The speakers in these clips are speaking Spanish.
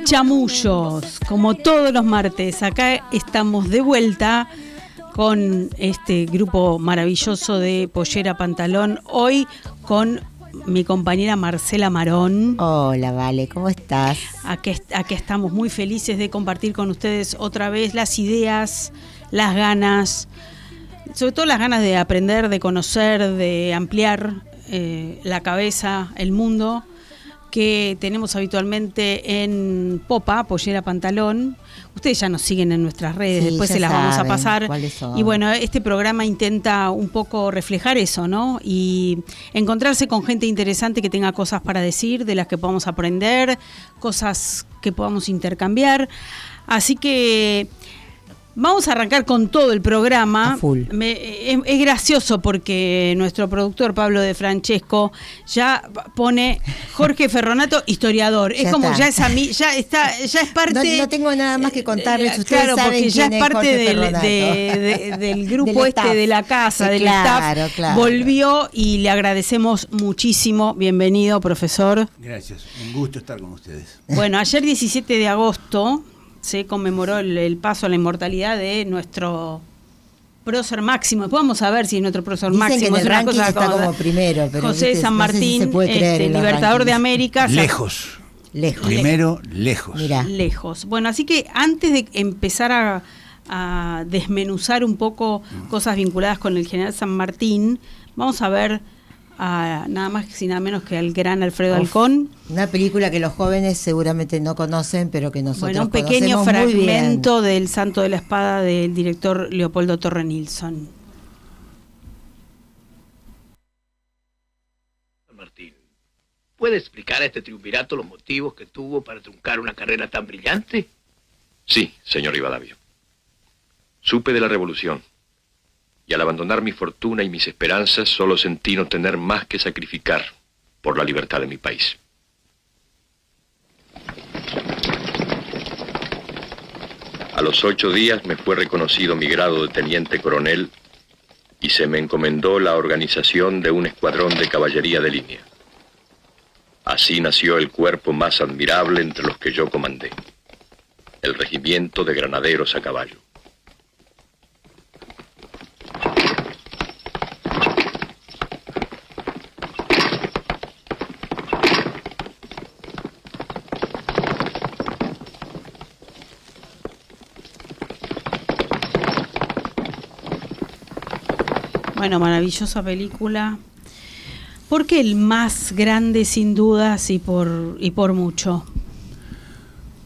Chamullos, como todos los martes, acá estamos de vuelta con este grupo maravilloso de Pollera Pantalón, hoy con mi compañera Marcela Marón. Hola, Vale, ¿cómo estás? Aquí estamos muy felices de compartir con ustedes otra vez las ideas, las ganas, sobre todo las ganas de aprender, de conocer, de ampliar la cabeza, el mundo, que tenemos habitualmente en Popa, Pollera Pantalón. Ustedes ya nos siguen en nuestras redes, Sí, después ya se las vamos a saben pasar. cuáles son. Y bueno, este programa intenta un poco reflejar eso, ¿no? Y encontrarse con gente interesante que tenga cosas para decir, de las que podamos aprender, cosas que podamos intercambiar. Así que vamos a arrancar con todo el programa. A full. Es gracioso porque nuestro productor Pablo de Francesco ya pone Jorge Ferronato, historiador. Ya es como está. ya es parte. No tengo nada más que contarles. Ustedes claro, saben porque ya quién es es parte Jorge del Ferronato. grupo Del staff. de la casa, Sí, del claro, staff. claro. Volvió y le agradecemos muchísimo. Bienvenido, profesor. Gracias, un gusto estar con ustedes. Bueno, ayer 17 de agosto se conmemoró el paso a la inmortalidad de nuestro prócer máximo. Después vamos a ver si es nuestro prócer Dicen máximo. que en es el una ranking cosa está como primero, pero José viste, San no sé si Martín, se puede creer en los libertador de rankings. América. Lejos. Lejos. Primero, lejos. Mirá. Lejos. Bueno, así que antes de empezar a desmenuzar un poco cosas vinculadas con el general San Martín, vamos a ver nada más y nada menos que al gran Alfredo Halcón. Una película que los jóvenes seguramente no conocen, pero que nosotros Bueno, un pequeño conocemos muy bien. fragmento del Santo de la Espada del director Leopoldo Torre Nilsson. Martín, ¿puede explicar a este triunvirato los motivos que tuvo para truncar una carrera tan brillante? Sí, señor Rivadavia. Supe de la revolución, y al abandonar mi fortuna y mis esperanzas, solo sentí no tener más que sacrificar por la libertad de mi país. A los 8 días me fue reconocido mi grado de teniente coronel y se me encomendó la organización de un escuadrón de caballería de línea. Así nació el cuerpo más admirable entre los que yo comandé, el regimiento de granaderos a caballo. Bueno, maravillosa película. ¿Por qué el más grande sin dudas y por mucho?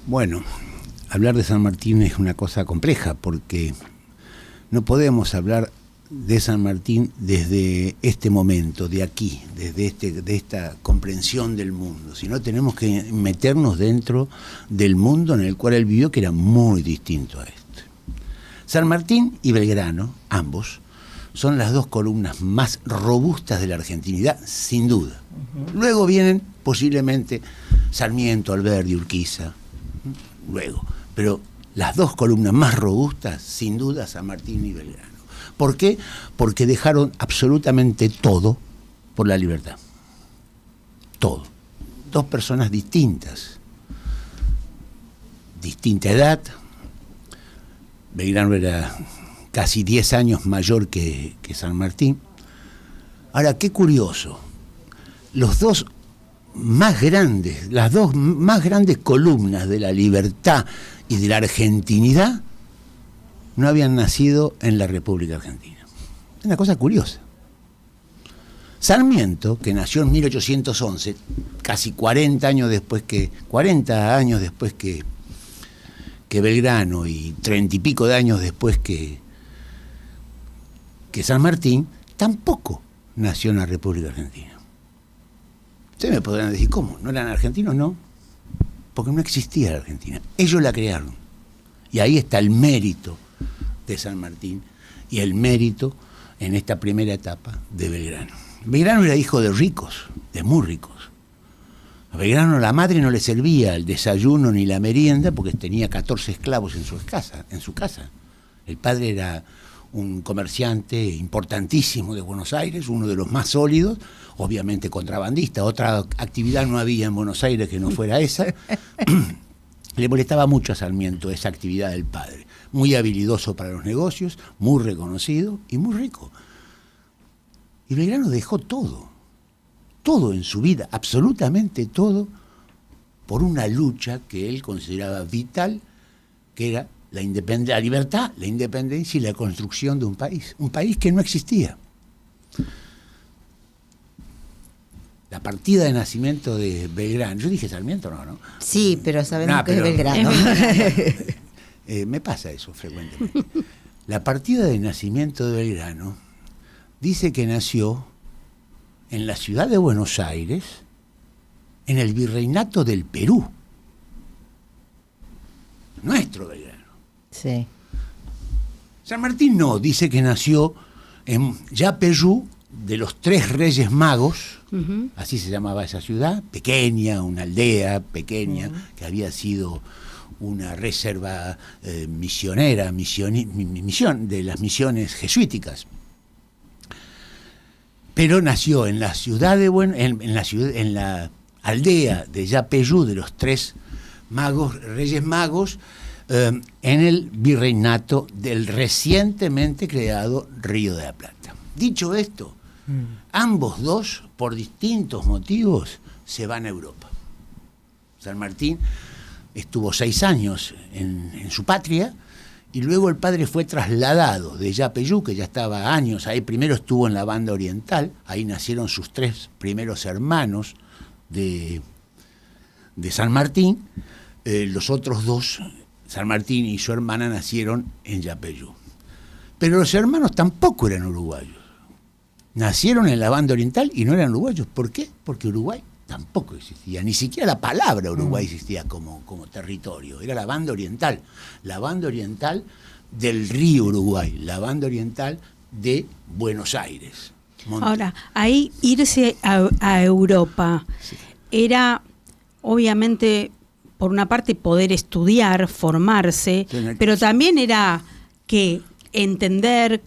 Bueno, hablar de San Martín es una cosa compleja porque no podemos hablar de San Martín desde este momento, de aquí, de esta comprensión del mundo, sino tenemos que meternos dentro del mundo en el cual él vivió, que era muy distinto a este. San Martín y Belgrano, ambos, son las dos columnas más robustas de la argentinidad, sin duda. Luego vienen posiblemente Sarmiento, Alberdi, Urquiza, luego. Pero las dos columnas más robustas, sin duda, San Martín y Belgrano. ¿Por qué? Porque dejaron absolutamente todo por la libertad. Todo. Dos personas distintas. Distinta edad. Belgrano era casi 10 años mayor que San Martín. Ahora, qué curioso, los dos más grandes, las dos más grandes columnas de la libertad y de la argentinidad no habían nacido en la República Argentina. Es una cosa curiosa. Sarmiento, que nació en 1811, casi 40 años después que Belgrano y 30 y pico de años después que San Martín, tampoco nació en la República Argentina. Ustedes me podrán decir, ¿cómo? ¿No eran argentinos? No, porque no existía la Argentina. Ellos la crearon. Y ahí está el mérito de San Martín y el mérito en esta primera etapa de Belgrano. Belgrano era hijo de ricos, de muy ricos. A Belgrano la madre no le servía el desayuno ni la merienda porque tenía 14 esclavos en su casa. El padre era un comerciante importantísimo de Buenos Aires, uno de los más sólidos, obviamente contrabandista. Otra actividad no había en Buenos Aires que no fuera esa. Le molestaba mucho a Sarmiento esa actividad del padre. Muy habilidoso para los negocios, muy reconocido y muy rico. Y Belgrano dejó todo en su vida, absolutamente todo, por una lucha que él consideraba vital, que era la libertad, la independencia y la construcción de un país que no existía. La partida de nacimiento de Belgrano, yo dije Sarmiento, no. Sí, pero sabemos que es Belgrano. Me pasa eso frecuentemente. La partida de nacimiento de Belgrano dice que nació en la ciudad de Buenos Aires, en el virreinato del Perú. Nuestro Belgrano. Sí. San Martín no, dice que nació en Yapeyú, de los 3 Reyes Magos, así se llamaba esa ciudad, pequeña, una aldea pequeña, que había sido una reserva misionera, misión de las misiones jesuíticas. Pero nació en la ciudad de en la aldea de Yapeyú, de los 3 Reyes Magos, en el virreinato del recientemente creado Río de la Plata. Dicho esto, ambos dos, por distintos motivos, se van a Europa. San Martín estuvo 6 años en su patria, y luego el padre fue trasladado de Yapeyú, que ya estaba años ahí. Primero estuvo en la banda oriental, ahí nacieron sus 3 primeros hermanos de San Martín. Los otros 2, San Martín y su hermana, nacieron en Yapeyú. Pero los hermanos tampoco eran uruguayos. Nacieron en la banda oriental y no eran uruguayos. ¿Por qué? Porque Uruguay tampoco existía. Ni siquiera la palabra Uruguay existía como territorio. Era la banda oriental del río Uruguay, la banda oriental de Buenos Aires. Ahora, ahí irse a Europa era, obviamente, por una parte poder estudiar, formarse, pero también era que entender,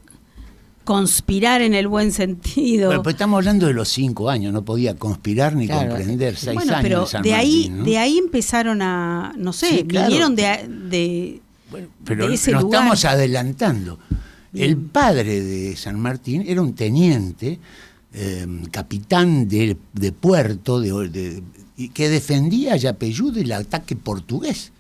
conspirar en el buen sentido. Bueno, pues estamos hablando de los 5 años, no podía conspirar ni comprender 6 años. Pero de San Martín, ¿no? de ahí empezaron a, no sé, Sí, claro. vinieron de pero de ese nos lugar. estamos adelantando. El padre de San Martín era un teniente, capitán de puerto, que defendía a Yapeyú del ataque portugués,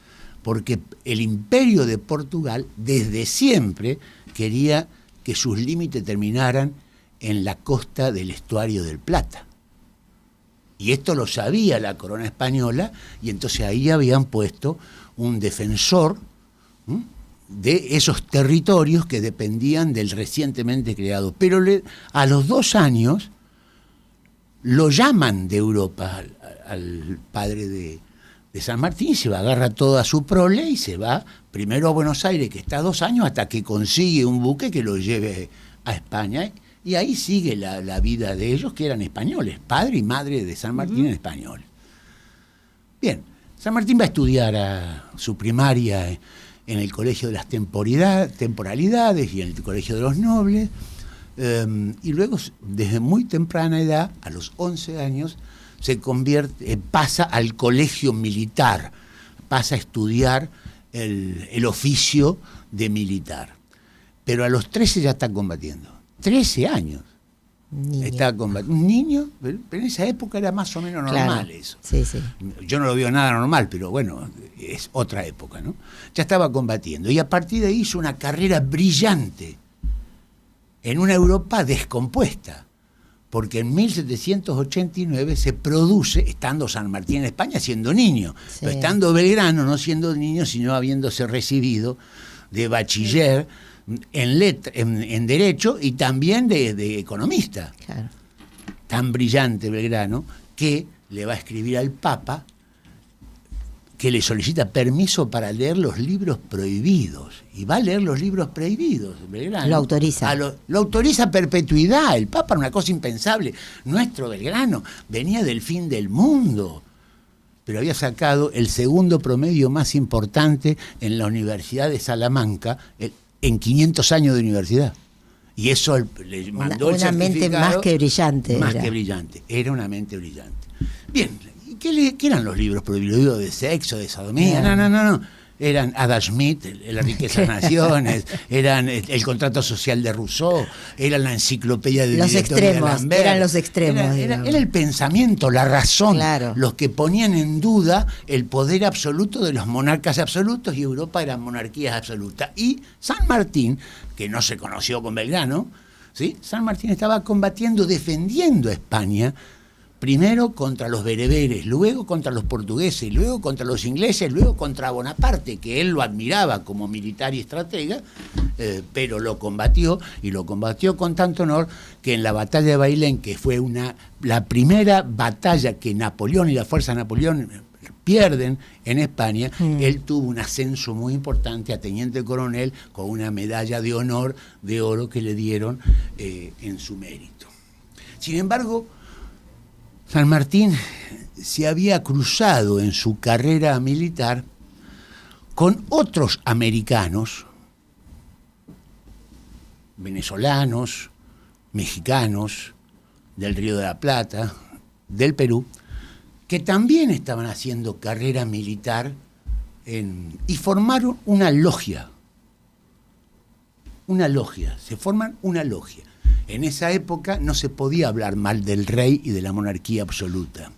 porque el imperio de Portugal desde siempre quería que sus límites terminaran en la costa del estuario del Plata. Y esto lo sabía la corona española, y entonces ahí habían puesto un defensor de esos territorios que dependían del recientemente creado. Pero a los 2 años lo llaman de Europa al padre de San Martín, se va, agarra toda su prole y se va primero a Buenos Aires, que está 2 años, hasta que consigue un buque que lo lleve a España, y ahí sigue la vida de ellos, que eran españoles, padre y madre de San Martín eran españoles. Bien, San Martín va a estudiar su primaria en el Colegio de las Temporalidades y en el Colegio de los Nobles, y luego, desde muy temprana edad, a los 11 años, pasa al colegio militar, pasa a estudiar el oficio de militar. Pero a los 13 ya está combatiendo. 13 años. Está combatiendo. Un niño, pero en esa época era más o menos normal, claro. Eso. Sí. Yo no lo veo nada normal, pero bueno, es otra época, ¿no? Ya estaba combatiendo. Y a partir de ahí hizo una carrera brillante en una Europa descompuesta. Porque en 1789 se produce, estando San Martín en España siendo niño, pero estando Belgrano no siendo niño, sino habiéndose recibido de bachiller en Derecho y también de economista. Claro. Tan brillante Belgrano que le va a escribir al Papa que le solicita permiso para leer los libros prohibidos. Y va a leer los libros prohibidos, Belgrano. Lo autoriza. Lo autoriza a perpetuidad. El Papa, una cosa impensable. Nuestro Belgrano venía del fin del mundo, pero había sacado el segundo promedio más importante en la Universidad de Salamanca en 500 años de universidad. Y eso le mandó el certificado. Una mente más que brillante. Más que brillante. Era una mente brillante. Bien, ¿Y qué eran los libros prohibidos de sexo, de sodomía? No. Eran Adam Smith, La riqueza de las naciones, eran el contrato social de Rousseau, era la enciclopedia de los extremos, eran los extremos. Era el pensamiento, la razón, los que ponían en duda el poder absoluto de los monarcas absolutos, y Europa eran monarquías absolutas. Y San Martín, que no se conoció con Belgrano, ¿sí? San Martín estaba combatiendo, defendiendo a España, primero contra los bereberes, luego contra los portugueses, luego contra los ingleses, luego contra Bonaparte, que él lo admiraba como militar y estratega, pero lo combatió, y lo combatió con tanto honor que en la batalla de Bailén, que fue la primera batalla que Napoleón y la fuerza de Napoleón pierden en España, él tuvo un ascenso muy importante a teniente coronel con una medalla de honor de oro que le dieron en su mérito. Sin embargo, San Martín se había cruzado en su carrera militar con otros americanos, venezolanos, mexicanos, del Río de la Plata, del Perú, que también estaban haciendo carrera militar y formaron una logia. Se forman una logia. En esa época no se podía hablar mal del rey y de la monarquía absoluta,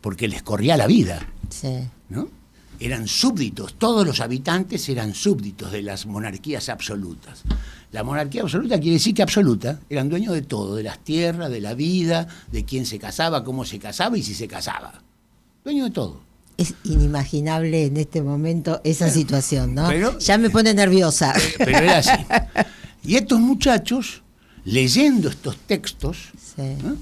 porque les corría la vida, ¿no? Eran súbditos, todos los habitantes eran súbditos de las monarquías absolutas. La monarquía absoluta quiere decir que absoluta, eran dueños de todo, de las tierras, de la vida, de quién se casaba, cómo se casaba y si se casaba. Dueños de todo. Es inimaginable en este momento esa situación, ¿no? Pero, ya me pone nerviosa. Pero era así. Y estos muchachos, leyendo estos textos, ¿no?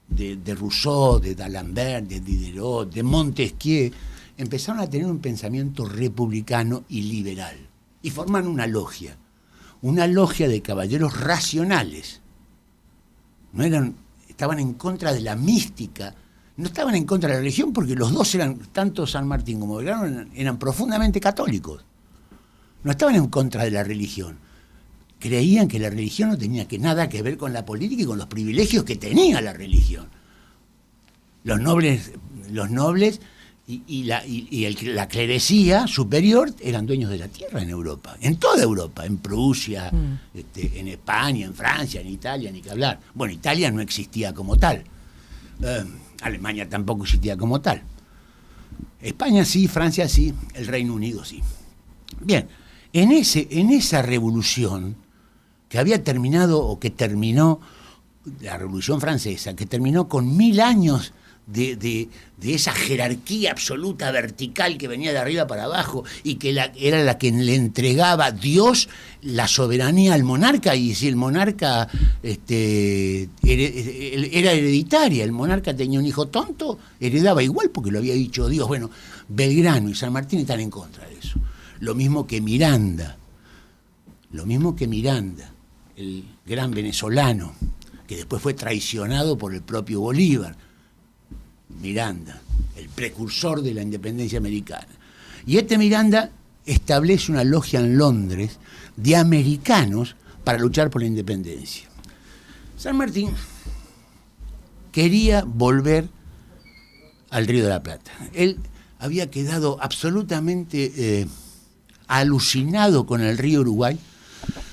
de Rousseau, de D'Alembert, de Diderot, de Montesquieu, empezaron a tener un pensamiento republicano y liberal. Y forman una logia de caballeros racionales. Estaban en contra de la mística, no estaban en contra de la religión, porque los dos tanto San Martín como Belgrano, eran profundamente católicos. No estaban en contra de la religión. Creían que la religión no tenía nada que ver con la política y con los privilegios que tenía la religión. Los nobles y la clerecía superior eran dueños de la tierra en Europa, en toda Europa, en Prusia, en España, en Francia, en Italia, ni que hablar. Bueno, Italia no existía como tal. Alemania tampoco existía como tal. España sí, Francia sí, el Reino Unido sí. Bien, en esa revolución que había terminado, o que terminó, la Revolución Francesa, que terminó con 1000 años de esa jerarquía absoluta vertical que venía de arriba para abajo, y que era la que le entregaba Dios la soberanía al monarca, y si el monarca era hereditaria, el monarca tenía un hijo tonto, heredaba igual porque lo había dicho Dios. Bueno, Belgrano y San Martín están en contra de eso. Lo mismo que Miranda, el gran venezolano, que después fue traicionado por el propio Bolívar. Miranda, el precursor de la independencia americana. Y Miranda establece una logia en Londres de americanos para luchar por la independencia. San Martín quería volver al Río de la Plata. Él había quedado absolutamente alucinado con el río Uruguay,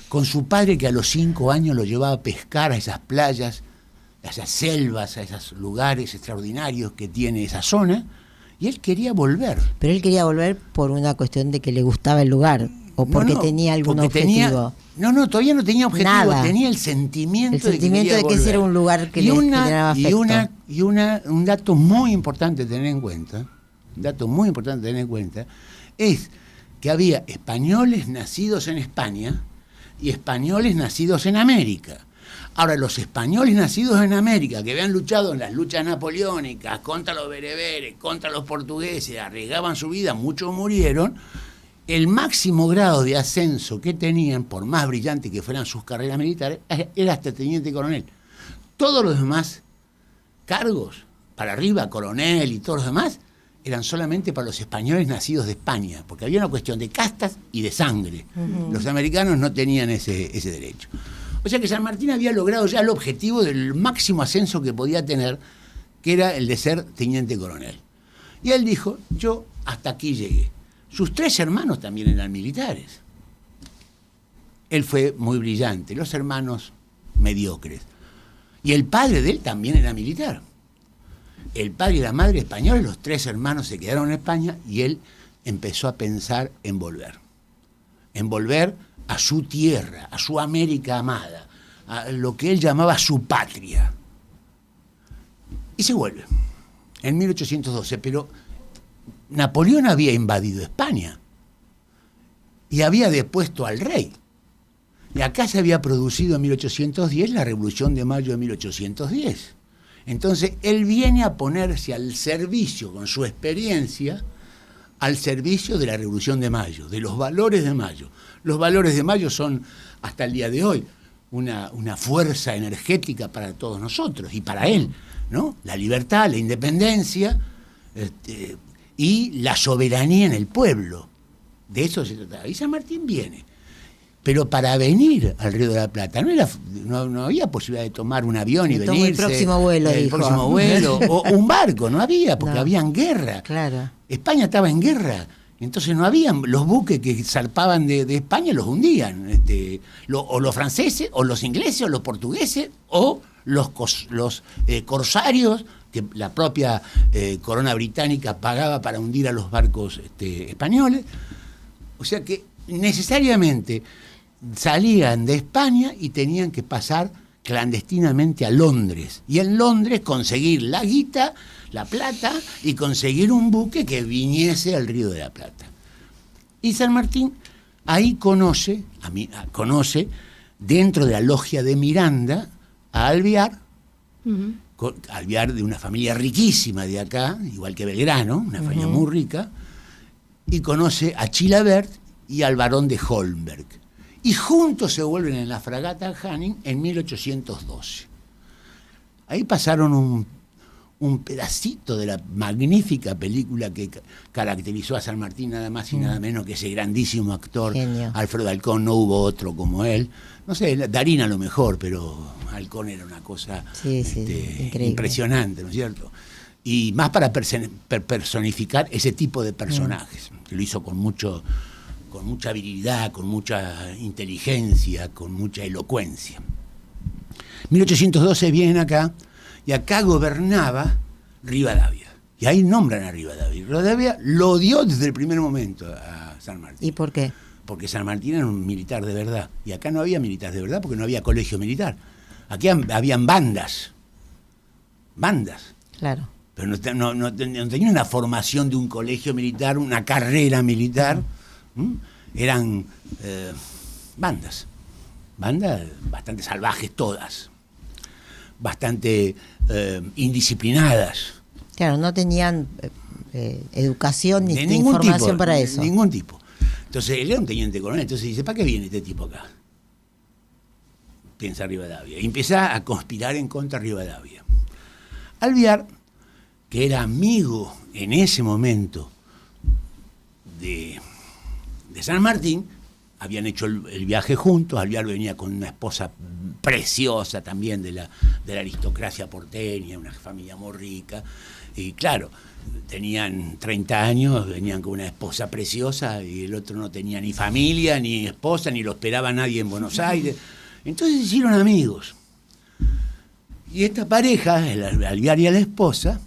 con su padre, que a los 5 años lo llevaba a pescar a esas playas, a esas selvas, a esos lugares extraordinarios que tiene esa zona, y él quería volver. Pero él quería volver por una cuestión de que le gustaba el lugar, o porque tenía algún objetivo. Todavía no tenía objetivo. Nada. Tenía el sentimiento de que ese era un lugar que le generaba afecto. Y un dato muy importante a tener en cuenta, es que había españoles nacidos en España y españoles nacidos en América. Ahora, los españoles nacidos en América, que habían luchado en las luchas napoleónicas contra los bereberes, contra los portugueses, arriesgaban su vida, muchos murieron, el máximo grado de ascenso que tenían, por más brillante que fueran sus carreras militares, era hasta teniente coronel. Todos los demás cargos, para arriba, coronel y todos los demás, eran solamente para los españoles nacidos de España, porque había una cuestión de castas y de sangre. Uh-huh. Los americanos no tenían ese derecho. O sea que San Martín había logrado ya el objetivo del máximo ascenso que podía tener, que era el de ser teniente coronel. Y él dijo, yo hasta aquí llegué. Sus 3 hermanos también eran militares. Él fue muy brillante, los hermanos mediocres. Y el padre de él también era militar. El padre y la madre españoles, los 3 hermanos se quedaron en España y él empezó a pensar en volver a su tierra, a su América amada, a lo que él llamaba su patria. Y se vuelve, en 1812, pero Napoleón había invadido España y había depuesto al rey. Y acá se había producido en 1810 la Revolución de Mayo de 1810. Entonces él viene a ponerse al servicio, con su experiencia, al servicio de la Revolución de Mayo, de los valores de Mayo. Los valores de Mayo son, hasta el día de hoy, una fuerza energética para todos nosotros y para él, ¿no? La libertad, la independencia y la soberanía en el pueblo. De eso se trataba. Y San Martín viene. Pero para venir al Río de la Plata no había posibilidad de tomar un avión y venirse. El próximo vuelo, o un barco, no había, porque habían guerra. Claro. España estaba en guerra, entonces no habían los buques que zarpaban de España, los hundían. O los franceses, o los ingleses, o los portugueses, o los corsarios, que la propia corona británica pagaba para hundir a los barcos españoles. O sea que necesariamente salían de España y tenían que pasar clandestinamente a Londres. Y en Londres conseguir la guita, la plata, y conseguir un buque que viniese al Río de la Plata. Y San Martín ahí conoce dentro de la logia de Miranda a Alvear, Alvear de una familia riquísima de acá, igual que Belgrano, una familia muy rica, y conoce a Chilavert y al barón de Holmberg. Y juntos se vuelven en la fragata Hanning en 1812. Ahí pasaron un pedacito de la magnífica película que caracterizó a San Martín, nada más y nada menos que ese grandísimo actor, Genio. Alfredo Alcón. No hubo otro como él. No sé, Darín a lo mejor, pero Alcón era una cosa impresionante, ¿no es cierto? Y más para personificar ese tipo de personajes, que lo hizo con mucha virilidad, con mucha inteligencia, con mucha elocuencia. 1812 vienen acá, y acá gobernaba Rivadavia. Y ahí nombran a Rivadavia. Rivadavia lo odió desde el primer momento a San Martín. ¿Y por qué? Porque San Martín era un militar de verdad. Y acá no había militar de verdad porque no había colegio militar. Aquí habían bandas. Claro. Pero no tenían una formación de un colegio militar, una carrera militar. Eran bandas bastante salvajes todas, bastante indisciplinadas. Claro, no tenían educación ni información tipo, para eso. Ningún tipo. Entonces él era un teniente coronel, entonces dice, ¿para qué viene este tipo acá? Piensa Rivadavia. Y empieza a conspirar en contra de Rivadavia. Alvear, que era amigo en ese momento de San Martín, habían hecho el viaje juntos. Alvear venía con una esposa preciosa también de la aristocracia porteña, una familia muy rica, y claro, tenían 30 años, venían con una esposa preciosa, y el otro no tenía ni familia, ni esposa, ni lo esperaba nadie en Buenos Aires. Entonces se hicieron amigos. Y esta pareja, el Alvear y la esposa,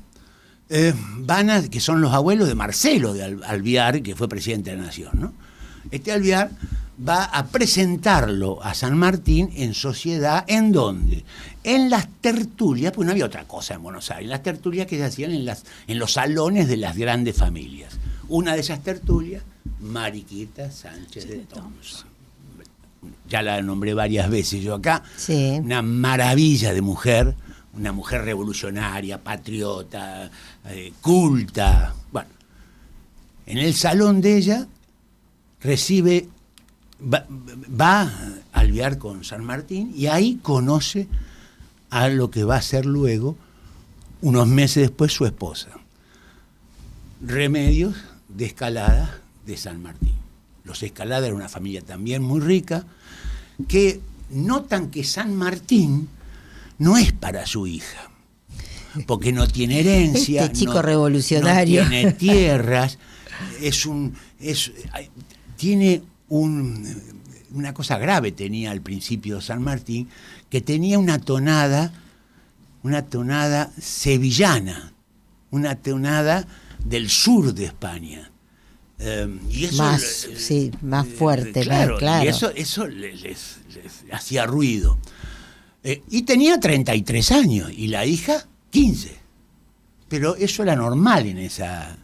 que son los abuelos de Marcelo de Alvear, que fue presidente de la Nación, ¿no? Este Alvear va a presentarlo a San Martín en sociedad. ¿En dónde? En las tertulias, pues no había otra cosa en Buenos Aires, las tertulias que se hacían en los salones de las grandes familias. Una de esas tertulias, Mariquita Sánchez de Thompson. Ya la nombré varias veces yo acá. Sí. Una maravilla de mujer, una mujer revolucionaria, patriota, culta. Bueno, en el salón de ella va a Alvear con San Martín, y ahí conoce a lo que va a ser luego, unos meses después, su esposa. Remedios de Escalada de San Martín. Los Escalada eran una familia también muy rica, que notan que San Martín no es para su hija. porque no tiene herencia, este chico revolucionario, no tiene tierras, tiene una cosa grave tenía al principio San Martín, que tenía una tonada sevillana, una tonada del sur de España. Y eso más fuerte, claro, claro. Y eso les hacía ruido. Y tenía 33 años y la hija 15. Pero eso era normal en esa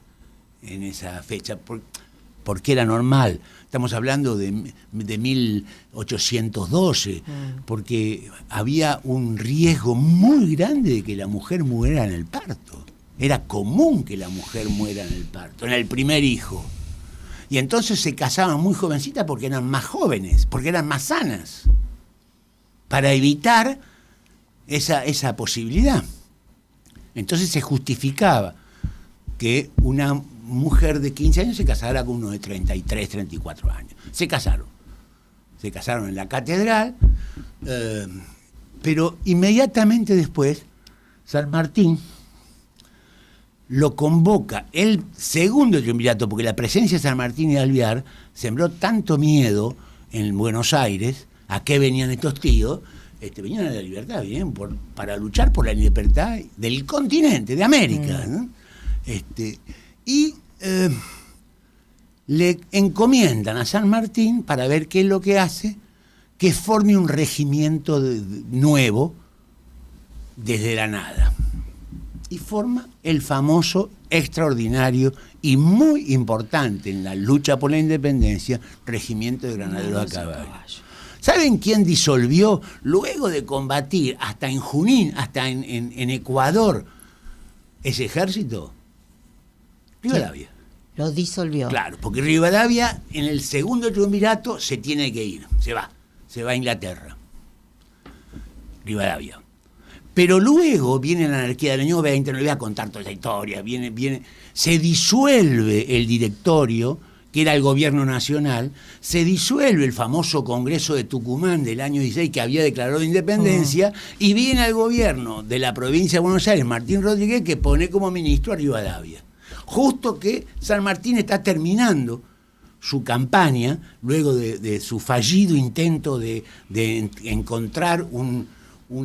fecha. ¿Por qué era normal? Estamos hablando de 1812, porque había un riesgo muy grande de que la mujer muriera en el parto. Era común que la mujer muera en el parto, en el primer hijo. Y entonces se casaban muy jovencitas porque eran más jóvenes, porque eran más sanas, para evitar esa posibilidad. Entonces se justificaba que una mujer de 15 años se casara con uno de 33, 34 años. Se casaron en la catedral, pero inmediatamente después San Martín lo convoca el segundo triunvirato, porque la presencia de San Martín y de Alvear sembró tanto miedo en Buenos Aires. ¿A qué venían estos tíos? Venían a la libertad, bien, para luchar por la libertad del continente, de América, ¿no? Y le encomiendan a San Martín para ver qué es lo que hace, que forme un regimiento nuevo desde la nada. Y forma el famoso, extraordinario y muy importante en la lucha por la independencia, Regimiento de Granaderos a Caballo. ¿Saben quién disolvió, luego de combatir hasta en Junín, hasta en Ecuador, ese ejército? Rivadavia. Lo disolvió. Claro, porque Rivadavia en el segundo triunvirato se tiene que ir, se va a Inglaterra. Rivadavia. Pero luego viene la anarquía del año 20, no le voy a contar toda esa historia, se disuelve el directorio, que era el gobierno nacional, se disuelve el famoso Congreso de Tucumán del año 16 que había declarado independencia, y viene al gobierno de la provincia de Buenos Aires, Martín Rodríguez, que pone como ministro a Rivadavia. Justo que San Martín está terminando su campaña, luego de su fallido intento de encontrar un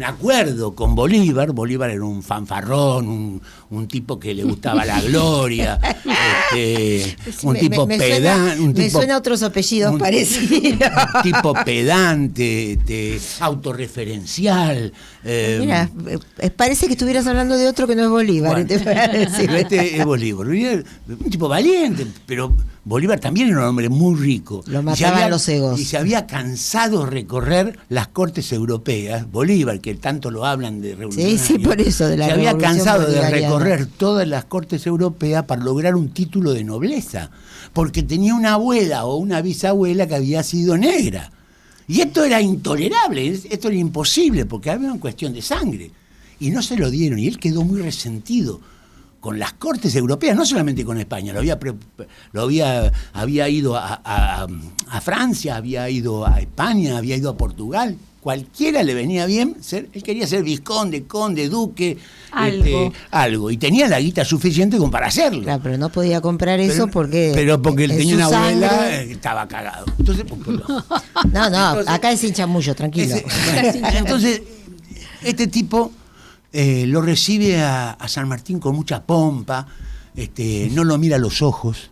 acuerdo con Bolívar. Bolívar era un fanfarrón, un tipo que le gustaba la gloria, un tipo pedante. Me suena a otros apellidos parecidos. Un tipo pedante, autorreferencial. Mira, parece que estuvieras hablando de otro que no es Bolívar. Bueno, este es Bolívar. Un tipo valiente, pero Bolívar también era un hombre muy rico. Lo mataban los egos. Y se había cansado de recorrer las cortes europeas. Bolívar, que tanto lo hablan de revolución. Sí, por eso de la se había cansado de bolivariana. recorrer todas las cortes europeas para lograr un título de nobleza, porque tenía una abuela o una bisabuela que había sido negra. Y esto era intolerable, esto era imposible, porque había una cuestión de sangre. Y no se lo dieron, y él quedó muy resentido con las cortes europeas, no solamente con España, había ido a Francia, había ido a España, había ido a Portugal. Cualquiera le venía bien él quería ser vizconde, conde, duque, algo, y tenía la guita suficiente como para hacerlo. Claro, pero no podía comprar eso porque él tenía una abuela sangre... que estaba cagado. Entonces, no, acá es hincha mucho, tranquilo. Entonces, este tipo lo recibe a San Martín con mucha pompa, no lo mira a los ojos,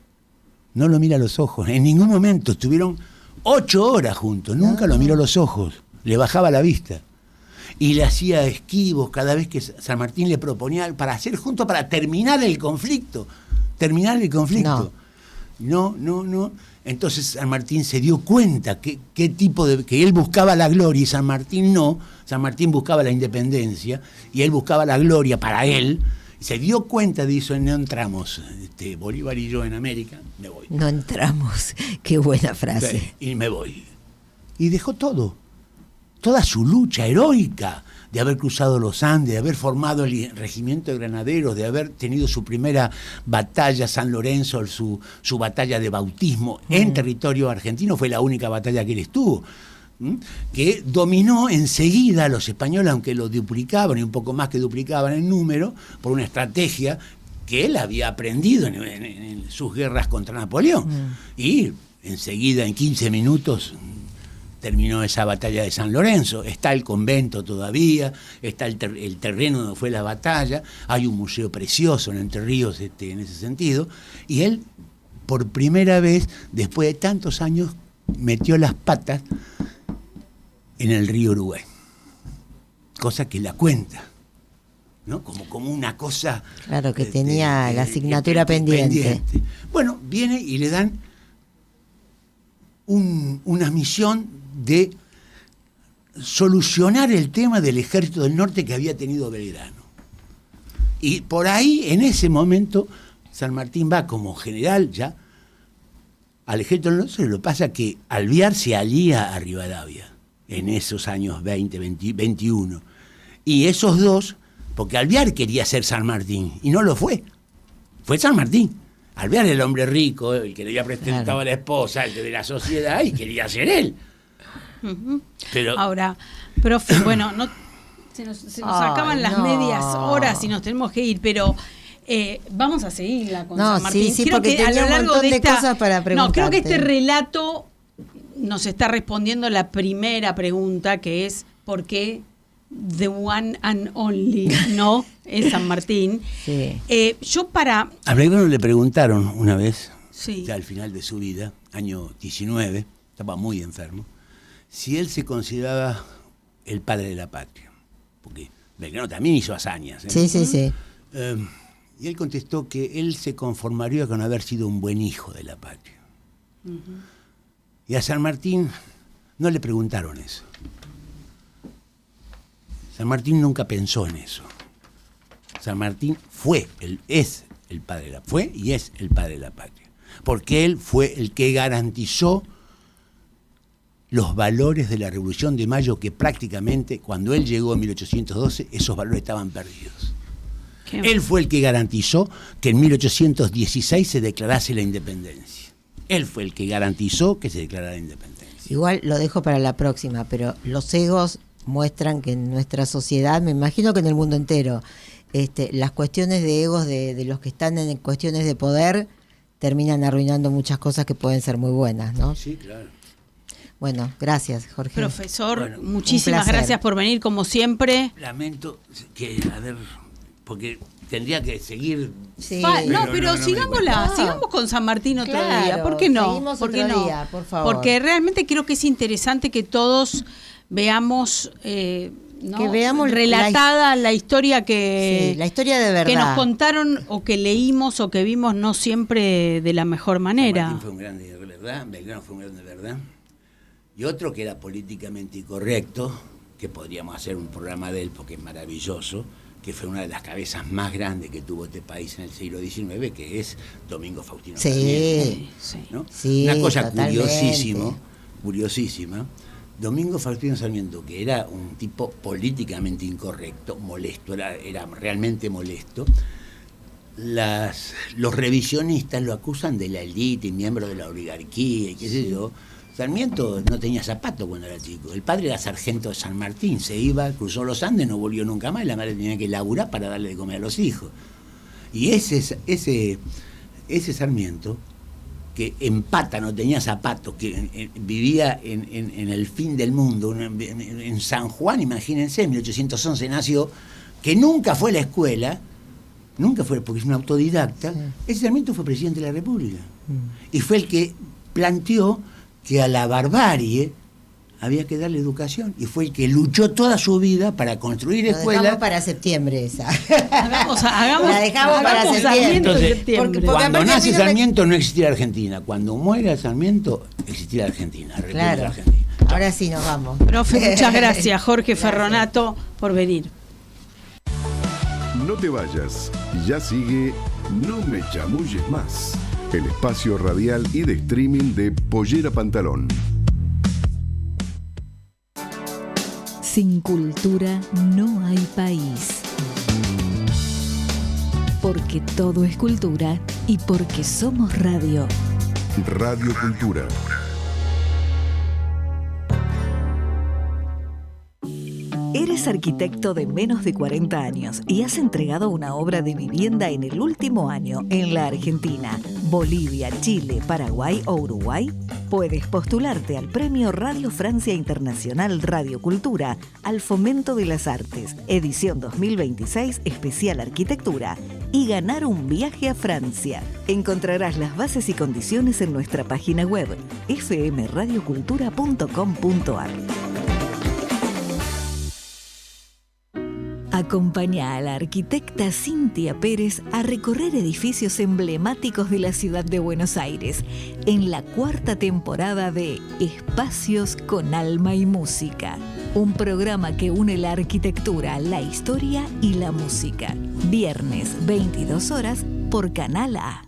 en ningún momento. Estuvieron 8 horas juntos, nunca lo miró a los ojos, le bajaba la vista y le hacía esquivos cada vez que San Martín le proponía para hacer juntos, para terminar el conflicto. No. Entonces San Martín se dio cuenta que él buscaba la gloria y San Martín no. San Martín buscaba la independencia y él buscaba la gloria para él. Se dio cuenta, dijo, no entramos, Bolívar y yo en América, me voy. No entramos, qué buena frase. Sí, y me voy. Y dejó toda su lucha heroica de haber cruzado los Andes, de haber formado el regimiento de granaderos, de haber tenido su primera batalla, San Lorenzo, su batalla de bautismo en territorio argentino, fue la única batalla que él estuvo. que dominó enseguida a los españoles, aunque lo duplicaban y un poco más que duplicaban en número, por una estrategia que él había aprendido en sus guerras contra Napoleón. Y enseguida, en 15 minutos, terminó esa batalla de San Lorenzo. Está el convento todavía, está el terreno donde fue la batalla, hay un museo precioso en Entre Ríos en ese sentido, y él, por primera vez, después de tantos años, metió las patas en el río Uruguay, cosa que la cuenta, ¿no? Como una cosa... Claro, que tenía la asignatura pendiente. Bueno, viene y le dan una misión de solucionar el tema del Ejército del Norte que había tenido Belgrano. Y por ahí, en ese momento, San Martín va como general ya al Ejército del Norte. Lo que pasa es que Alvear se alía a Rivadavia en esos años 21. Y esos dos, porque Alvear quería ser San Martín, y no lo fue. Fue San Martín. Alvear era el hombre rico, el que le había presentado a la esposa, el de la sociedad, y quería ser él. Pero ahora, profe, bueno, se nos acaban las medias horas y nos tenemos que ir, pero... vamos a seguirla con San Martín. Sí, porque que a lo largo de cosas para preguntarte. No, creo que este relato nos está respondiendo la primera pregunta, que es ¿por qué the one and only no es San Martín? Sí. A Belgrano le preguntaron una vez, sí, ya al final de su vida, año 19, estaba muy enfermo, si él se consideraba el padre de la patria, porque Belgrano también hizo hazañas. Sí. Y él contestó que él se conformaría con haber sido un buen hijo de la patria. Y a San Martín no le preguntaron eso. San Martín nunca pensó en eso. San Martín es el padre de la patria. Porque él fue el que garantizó los valores de la Revolución de Mayo, que prácticamente, cuando él llegó en 1812, esos valores estaban perdidos. Él fue el que garantizó que en 1816 se declarase la independencia. Él fue el que garantizó que se declarara la independencia. Igual lo dejo para la próxima, pero los egos muestran que en nuestra sociedad, me imagino que en el mundo entero, las cuestiones de egos de los que están en cuestiones de poder terminan arruinando muchas cosas que pueden ser muy buenas, ¿no? Sí, claro. Bueno, gracias, Jorge. Profesor, muchísimas gracias por venir, como siempre. Lamento que, porque tendría que seguir. Sí. Pero sigamos con San Martín otro día. ¿Por qué no? Seguimos ¿Por qué otro no? día, por favor. Porque realmente creo que es interesante que todos veamos, que veamos relatada la historia que la historia de verdad que nos contaron o que leímos o que vimos, no siempre de la mejor manera. San Martín fue un grande de verdad, Belgrano fue un grande de verdad. Y otro que era políticamente incorrecto, que podríamos hacer un programa de él porque es maravilloso, que fue una de las cabezas más grandes que tuvo este país en el siglo XIX, que es Domingo Faustino Sarmiento, ¿no? Sí, una cosa totalmente. curiosísima. Domingo Faustino Sarmiento, que era un tipo políticamente incorrecto, molesto, era realmente molesto, los revisionistas lo acusan de la élite y miembro de la oligarquía y qué sé yo. Sarmiento no tenía zapato cuando era chico. El padre era sargento de San Martín, se iba, cruzó los Andes, no volvió nunca más, y la madre tenía que laburar para darle de comer a los hijos. Y ese Sarmiento, que en pata no tenía zapatos, que vivía en el fin del mundo, en San Juan, imagínense, en 1811 nació, que nunca fue a la escuela, nunca fue, porque es un autodidacta. Ese Sarmiento fue presidente de la República. Y fue el que planteó que a la barbarie había que darle educación, y fue el que luchó toda su vida para construir escuelas. Dejamos para septiembre esa. La dejamos para septiembre. Entonces, porque cuando nace Sarmiento no existía Argentina, cuando muere Sarmiento existía Argentina, República de Argentina. Ahora sí nos vamos. Profe, muchas gracias, Jorge Ferronato, por venir. No te vayas, ya sigue No me chamulles más, el espacio radial y de streaming de Pollera Pantalón. Sin cultura no hay país. Porque todo es cultura y porque somos radio. Radio Cultura. ¿Eres arquitecto de menos de 40 años y has entregado una obra de vivienda en el último año en la Argentina, Bolivia, Chile, Paraguay o Uruguay? Puedes postularte al Premio Radio Francia Internacional Radio Cultura al Fomento de las Artes, edición 2026, especial Arquitectura, y ganar un viaje a Francia. Encontrarás las bases y condiciones en nuestra página web fmradiocultura.com.ar. Acompaña a la arquitecta Cintia Pérez a recorrer edificios emblemáticos de la ciudad de Buenos Aires en la 4ª temporada de Espacios con Alma y Música, un programa que une la arquitectura, la historia y la música. Viernes, 22 horas, por Canal A.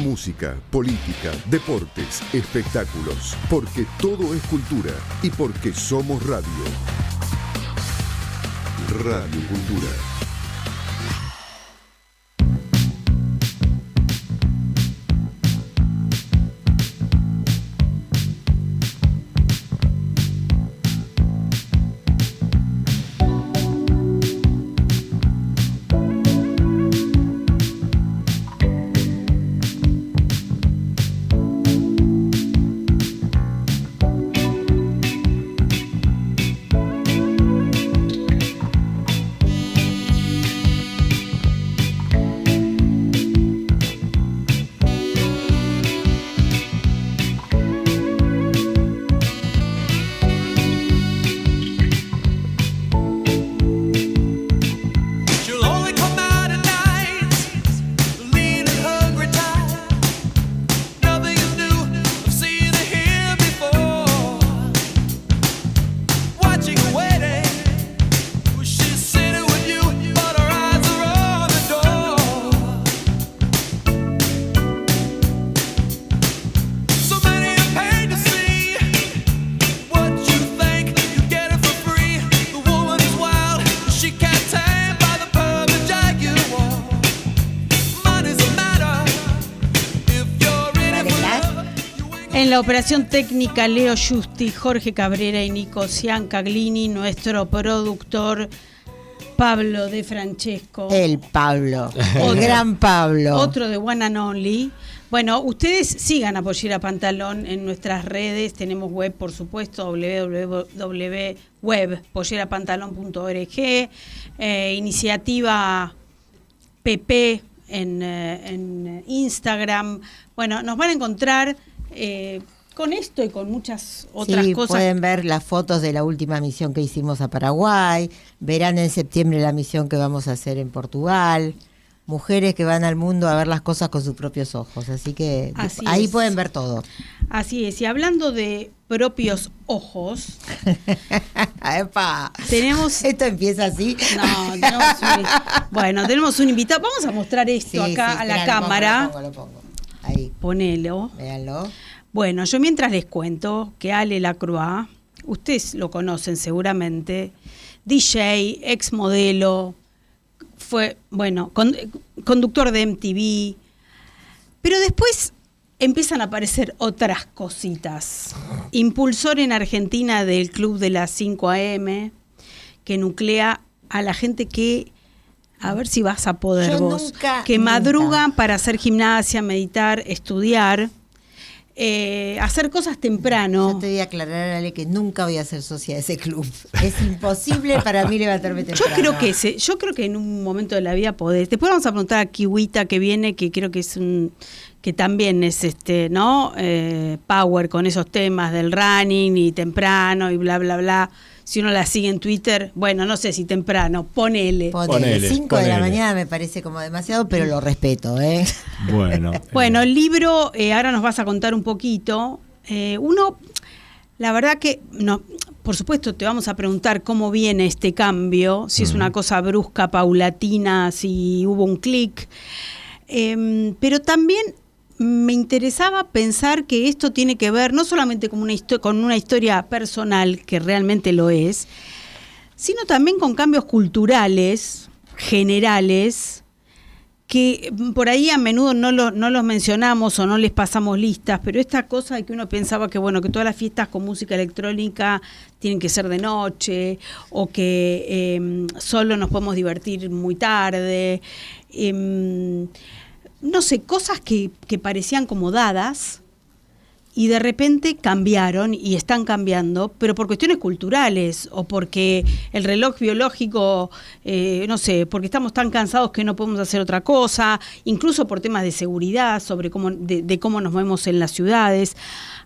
Música, política, deportes, espectáculos, porque todo es cultura y porque somos radio. Radio Cultura. En la operación técnica, Leo Justi, Jorge Cabrera y Nico Ciancaglini, nuestro productor Pablo De Francesco. El Pablo, el gran Pablo. Otro de One and Only. Bueno, ustedes sigan a Pollera Pantalón en nuestras redes. Tenemos web, por supuesto, www.pollerapantalon.org. Iniciativa PP en Instagram. Bueno, nos van a encontrar con esto y con muchas otras cosas. Pueden ver las fotos de la última misión que hicimos a Paraguay. Verán en septiembre la misión que vamos a hacer en Portugal. Mujeres que van al mundo a ver las cosas con sus propios ojos. Así que ahí pueden ver todo. Así es. Y hablando de propios ojos, ¡epa! Esto empieza así. No, tenemos un invitado. Vamos a mostrar esto acá a la cámara. Lo pongo. Ahí. Ponelo. Véanlo. Bueno, yo mientras les cuento que Ale Lacroix, ustedes lo conocen seguramente, DJ, ex modelo, fue, conductor de MTV, pero después empiezan a aparecer otras cositas. Impulsor en Argentina del Club de las 5 AM, que nuclea a la gente que, a ver si vas a poder vos, que madrugan para hacer gimnasia, meditar, estudiar, hacer cosas temprano. Yo te voy a aclarar, Ale, que nunca voy a ser socia de ese club. Es imposible para mí levantarme temprano. Yo creo que en un momento de la vida podés. Después vamos a preguntar a Kiwita que viene, que creo que es que también es power con esos temas del running y temprano y bla bla bla. Si uno la sigue en Twitter, bueno, no sé si temprano, ponele. 5 de la mañana me parece como demasiado, pero lo respeto, ¿eh? Bueno, el libro, ahora nos vas a contar un poquito. La verdad que, no, por supuesto, te vamos a preguntar cómo viene este cambio, si es una cosa brusca, paulatina, si hubo un clic. Pero también me interesaba pensar que esto tiene que ver no solamente con una historia personal, que realmente lo es, sino también con cambios culturales, generales, que por ahí a menudo no los mencionamos o no les pasamos listas, pero esta cosa de que uno pensaba que bueno, que todas las fiestas con música electrónica tienen que ser de noche, o que solo nos podemos divertir muy tarde, no sé, cosas que parecían como dadas, y de repente cambiaron y están cambiando, pero por cuestiones culturales o porque el reloj biológico, no sé, porque estamos tan cansados que no podemos hacer otra cosa, incluso por temas de seguridad, sobre cómo de cómo nos movemos en las ciudades.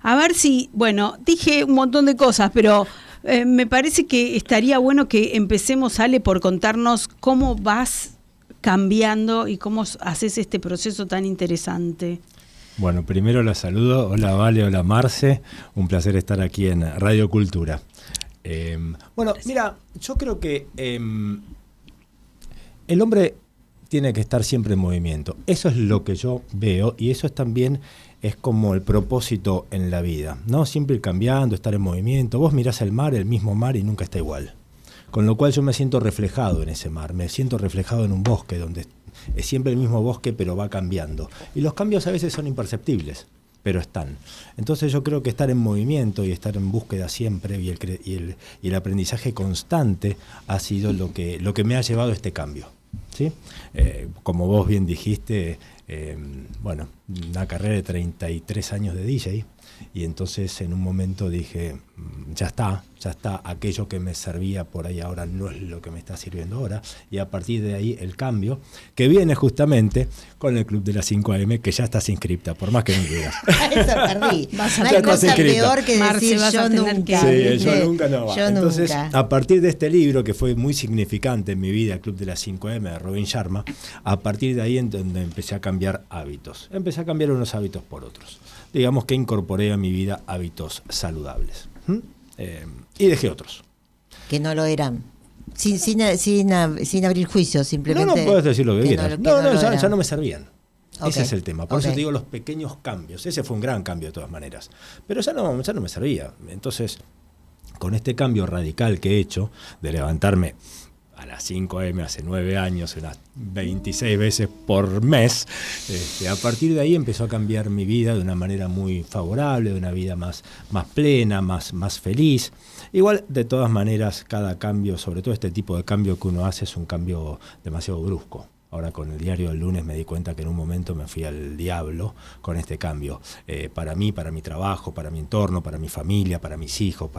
A ver si, bueno, dije un montón de cosas, pero me parece que estaría bueno que empecemos, Ale, por contarnos cómo vas cambiando y cómo haces este proceso tan interesante. Bueno, primero la saludo. Hola Vale, hola Marce. Un placer estar aquí en Radio Cultura. Bueno, mira, yo creo que el hombre tiene que estar siempre en movimiento. Eso es lo que yo veo y eso también es como el propósito en la vida, ¿no? Siempre ir cambiando, estar en movimiento. Vos mirás el mismo mar y nunca está igual. Con lo cual yo me siento reflejado en ese mar, me siento reflejado en un bosque donde es siempre el mismo bosque, pero va cambiando. Y los cambios a veces son imperceptibles, pero están. Entonces yo creo que estar en movimiento y estar en búsqueda siempre y el aprendizaje constante ha sido lo que me ha llevado a este cambio, ¿sí? Como vos bien dijiste, bueno, una carrera de 33 años de DJ, y entonces en un momento dije, ya está, aquello que me servía por ahí ahora no es lo que me está sirviendo ahora, y a partir de ahí el cambio, que viene justamente con el Club de las 5 AM, que ya estás inscripta, por más que no quieras. Eso perdí. No hay cosa peor que decir yo nunca. Sí, yo nunca no va. Yo entonces, nunca. A partir de este libro, que fue muy significante en mi vida, el Club de las 5 AM, de Robin Sharma, a partir de ahí en donde empecé a cambiar hábitos. Empecé a cambiar unos hábitos por otros. Digamos que incorporé a mi vida hábitos saludables. Y dejé otros. Que no lo eran. Sin abrir juicio, simplemente. No puedes decir lo que quieras. Ya no me servían. Okay. Ese es el tema. Por eso te digo los pequeños cambios. Ese fue un gran cambio de todas maneras. Pero ya no me servía. Entonces, con este cambio radical que he hecho, de levantarme a las 5 AM hace 9 años, unas 26 veces por mes, a partir de ahí empezó a cambiar mi vida de una manera muy favorable, de una vida más plena, más feliz. Igual, de todas maneras, cada cambio, sobre todo este tipo de cambio que uno hace, es un cambio demasiado brusco. Ahora con el diario del lunes me di cuenta que en un momento me fui al diablo con este cambio. Para mí, para mi trabajo, para mi entorno, para mi familia, para mis hijos,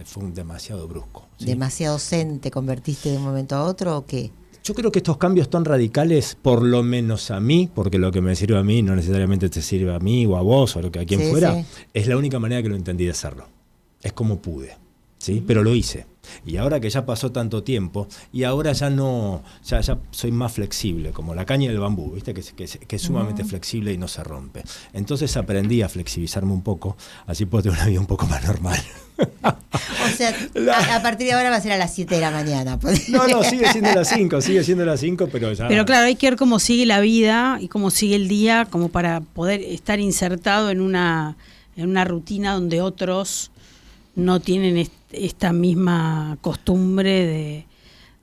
fue demasiado brusco. ¿Sí? ¿Demasiado zen te convertiste de un momento a otro o qué? Yo creo que estos cambios tan radicales, por lo menos a mí, porque lo que me sirve a mí no necesariamente te sirve a mí o a vos o a quien fuera, es la única manera que lo entendí de hacerlo. Es como pude, ¿sí? Pero lo hice. Y ahora que ya pasó tanto tiempo, y ahora ya soy más flexible, como la caña del bambú, ¿viste? Que es sumamente flexible y no se rompe. Entonces aprendí a flexibilizarme un poco, así puedo tener una vida un poco más normal. O sea, a partir de ahora va a ser a las 7 de la mañana. No, sigue siendo las 5, pero ya... Pero claro, hay que ver cómo sigue la vida y cómo sigue el día, como para poder estar insertado en una rutina donde otros no tienen esta misma costumbre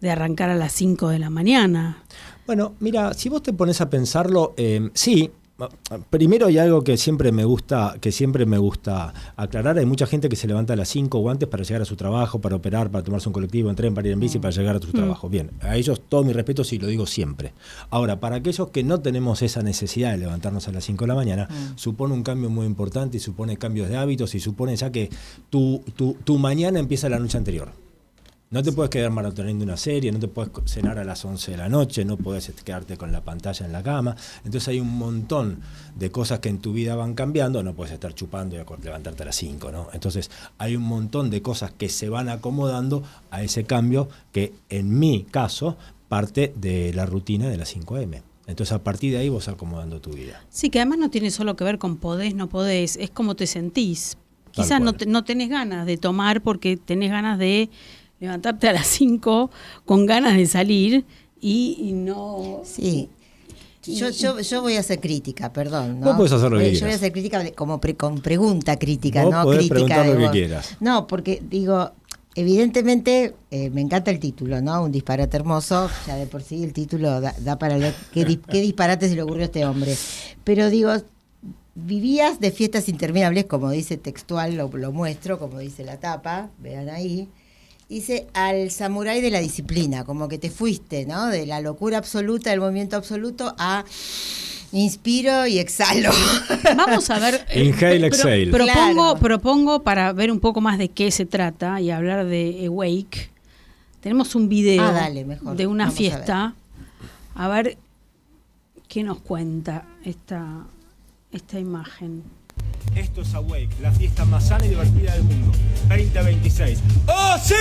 de arrancar a las 5 de la mañana. Bueno, mira, si vos te pones a pensarlo, sí. Primero hay algo que siempre me gusta aclarar. Hay mucha gente que se levanta a las 5 o antes para llegar a su trabajo, para operar, para tomarse un colectivo, en tren, para ir en bici, para llegar a su trabajo. Bien, a ellos todo mi respeto, sí, lo digo siempre. Ahora, para aquellos que no tenemos esa necesidad de levantarnos a las 5 de la mañana, supone un cambio muy importante y supone cambios de hábitos y supone ya que tu mañana empieza la noche anterior. No te puedes quedar maratoneando una serie, no te puedes cenar a las 11 de la noche, no puedes quedarte con la pantalla en la cama. Entonces hay un montón de cosas que en tu vida van cambiando, no puedes estar chupando y levantarte a las 5, ¿no? Entonces hay un montón de cosas que se van acomodando a ese cambio que en mi caso parte de la rutina de las 5 AM. Entonces a partir de ahí vos acomodando tu vida. Sí, que además no tiene solo que ver con podés, no podés, es como te sentís. Quizás no tenés ganas de tomar porque tenés ganas de levantarte a las 5 con ganas de salir y no... Sí. Yo voy a hacer crítica, perdón, ¿no? Vos podés hacer lo que quieras. Yo voy a hacer crítica con pregunta crítica, vos ¿no? Podés crítica. Preguntar lo que quieras. No, porque digo, evidentemente me encanta el título, ¿no? Un disparate hermoso, ya de por sí el título da para leer qué disparate se le ocurrió a este hombre. Pero digo, vivías de fiestas interminables, como dice textual, lo muestro, como dice la tapa, vean ahí. Dice, al samurái de la disciplina, como que te fuiste, ¿no? De la locura absoluta, del movimiento absoluto, a inspiro y exhalo. Vamos a ver. Inhale, exhale. Propongo para ver un poco más de qué se trata y hablar de Awake. Tenemos un video de una Vamos fiesta. A ver qué nos cuenta esta imagen. Esto es Awake, la fiesta más sana y divertida del mundo. 2026. ¡Oh, sí!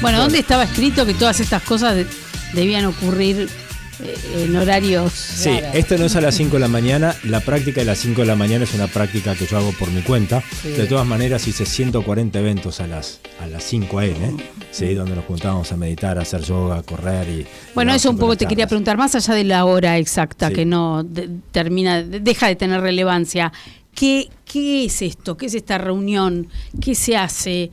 Bueno, ¿dónde estaba escrito que todas estas cosas debían ocurrir en horarios? Sí, esto no es a las 5 de la mañana. La práctica de las 5 de la mañana es una práctica que yo hago por mi cuenta. Sí. De todas maneras, hice 140 eventos a las 5 a.m., ¿sí? Donde nos juntábamos a meditar, a hacer yoga, a correr. Bueno, eso un poco te quería preguntar, más allá de la hora exacta, sí, que no deja de tener relevancia. ¿Qué es esto? ¿Qué es esta reunión? ¿Qué se hace?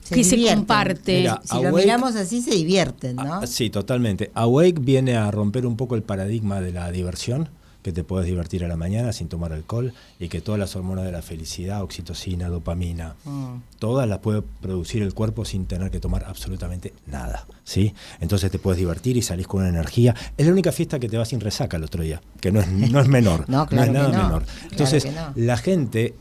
¿Qué se comparte? Mira, si Awake, lo miramos así, se divierten, ¿no? Sí, totalmente. Awake viene a romper un poco el paradigma de la diversión, que te puedes divertir a la mañana sin tomar alcohol y que todas las hormonas de la felicidad, oxitocina, dopamina, todas las puede producir el cuerpo sin tener que tomar absolutamente nada, ¿sí? Entonces te puedes divertir y salís con una energía. Es la única fiesta que te va sin resaca el otro día, que no es menor, no, claro, no es nada no, menor. Entonces claro la gente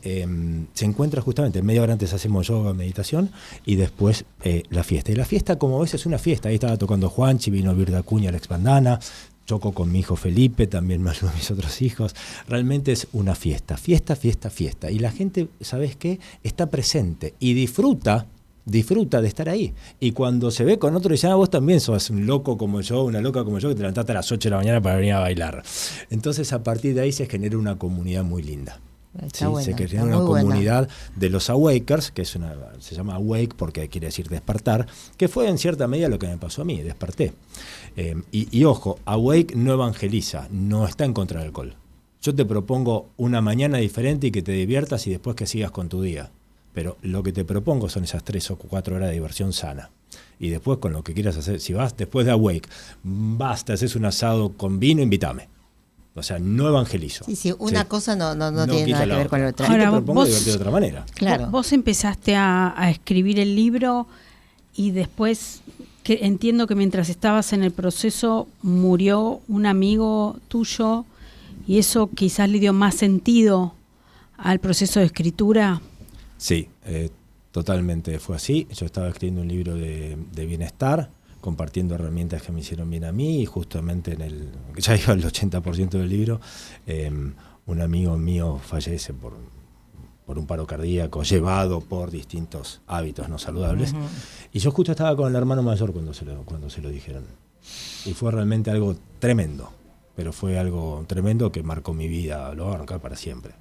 se encuentra justamente, media hora antes hacemos yoga, meditación y después la fiesta. Y la fiesta, como ves, es una fiesta. Ahí estaba tocando Juanchi, vino Virda Acuña, Alex Bandana, choco con mi hijo Felipe, también me ayudan mis otros hijos. Realmente es una fiesta, fiesta, fiesta, fiesta. Y la gente, ¿sabes qué? Está presente y disfruta de estar ahí. Y cuando se ve con otro, dice, vos también sos un loco como yo, una loca como yo, que te levantaste a las 8 de la mañana para venir a bailar. Entonces, a partir de ahí se genera una comunidad muy linda. ¿Sí? Buena, se genera una comunidad de los Awakers, que se llama Awake porque quiere decir despertar, que fue en cierta medida lo que me pasó a mí, desperté. Y ojo, Awake no evangeliza, no está en contra del alcohol. Yo te propongo una mañana diferente y que te diviertas y después que sigas con tu día. Pero lo que te propongo son esas 3 o 4 horas de diversión sana. Y después con lo que quieras hacer, si vas después de Awake, te haces un asado con vino, invítame. O sea, no evangelizo. Sí, una cosa no tiene nada que ver con la otra. Ahora, te propongo divertir de otra manera. Claro. Vos empezaste a escribir el libro y después, que entiendo que mientras estabas en el proceso murió un amigo tuyo y eso quizás le dio más sentido al proceso de escritura. Sí, totalmente fue así. Yo estaba escribiendo un libro de bienestar, compartiendo herramientas que me hicieron bien a mí y justamente ya iba el 80% del libro, un amigo mío fallece por un paro cardíaco llevado por distintos hábitos no saludables. Uh-huh. Y yo justo estaba con el hermano mayor cuando se lo dijeron. Y fue realmente algo tremendo, pero fue algo tremendo que marcó mi vida, lo va a marcar para siempre.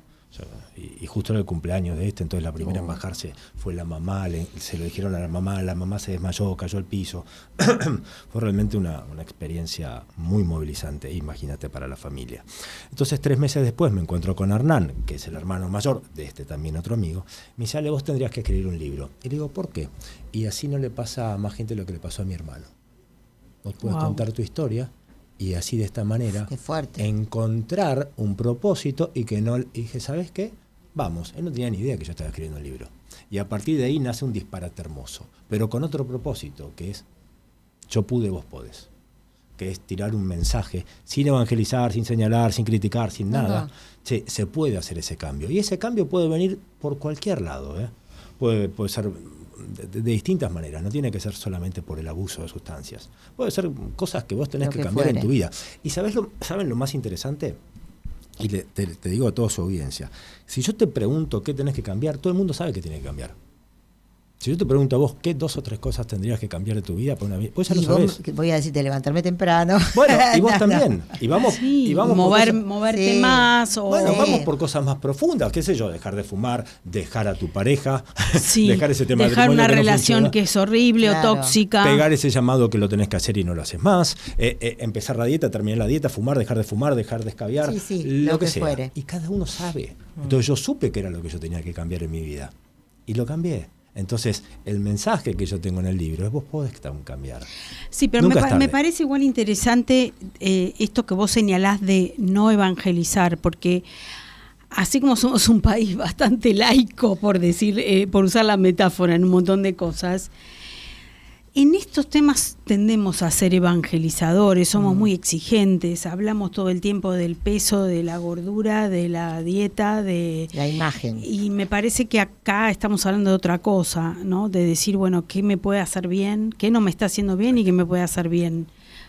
Y justo era el cumpleaños de entonces la primera en bajarse fue la mamá, se lo dijeron a la mamá se desmayó, cayó al piso. Fue realmente una experiencia muy movilizante, imagínate, para la familia. Entonces 3 meses después me encuentro con Hernán, que es el hermano mayor de también otro amigo. Me dice, Ale, vos tendrías que escribir un libro. Y le digo, ¿por qué? Y así no le pasa a más gente lo que le pasó a mi hermano. Vos podés contar tu historia y así de esta manera encontrar un propósito y dije, ¿sabes qué? Vamos, él no tenía ni idea que yo estaba escribiendo un libro. Y a partir de ahí nace un disparate hermoso, pero con otro propósito, que es yo pude, vos podés. que es tirar un mensaje, sin evangelizar, sin señalar, sin criticar, sin nada, se puede hacer ese cambio. Y ese cambio puede venir por cualquier lado, ¿eh? Puede ser de distintas maneras, no tiene que ser solamente por el abuso de sustancias. Puede ser cosas que vos tenés que cambiar en tu vida. ¿Y saben lo más interesante? Y te digo a toda su audiencia, si yo te pregunto qué tenés que cambiar, todo el mundo sabe que tiene que cambiar. Si yo te pregunto a vos qué 2 o 3 cosas tendrías que cambiar de tu vida, pues ya lo sabés. Voy a decirte levantarme temprano. Bueno, y vos también. Y vamos moverte más. Bueno, vamos por cosas más profundas, qué sé yo, dejar de fumar, dejar a tu pareja, dejar ese tema dejar una relación que es horrible o tóxica. Pegar ese llamado que lo tenés que hacer y no lo haces más. Empezar la dieta, terminar la dieta, fumar, dejar de escabiar, lo que sea. Fuere. Y cada uno sabe. Entonces yo supe que era lo que yo tenía que cambiar en mi vida. Y lo cambié. Entonces, el mensaje que yo tengo en el libro es vos podés cambiar. Sí, pero me parece igual interesante esto que vos señalás de no evangelizar, porque así como somos un país bastante laico, por usar la metáfora en un montón de cosas, en estos temas tendemos a ser evangelizadores, somos muy exigentes, hablamos todo el tiempo del peso, de la gordura, de la dieta, de la imagen. Y me parece que acá estamos hablando de otra cosa, ¿no? De decir, bueno, ¿qué me puede hacer bien? ¿Qué no me está haciendo bien y qué me puede hacer bien?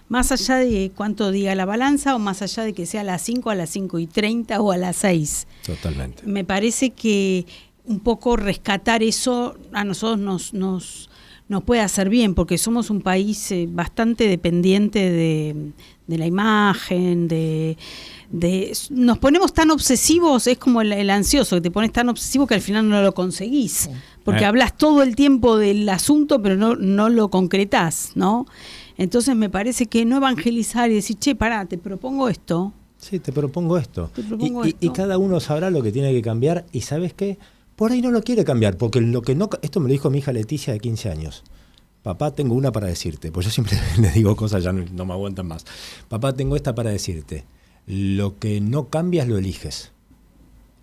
Más allá de cuánto diga la balanza o más allá de que sea a las 5, a las 5:30 o a las 6. Totalmente. Me parece que un poco rescatar eso a nosotros nos puede hacer bien, porque somos un país bastante dependiente de la imagen, nos ponemos tan obsesivos, es como el ansioso, que te pones tan obsesivo que al final no lo conseguís, porque hablas todo el tiempo del asunto, pero no lo concretás, ¿no? Entonces me parece que no evangelizar y decir, che, pará, te propongo esto. Sí, te propongo esto. Y cada uno sabrá lo que tiene que cambiar, y ¿sabes qué? Por ahí no lo quiere cambiar, porque esto me lo dijo mi hija Leticia de 15 años. Papá, tengo una para decirte, pues yo siempre le digo cosas, ya no me aguantan más. Papá, tengo esta para decirte. Lo que no cambias lo eliges.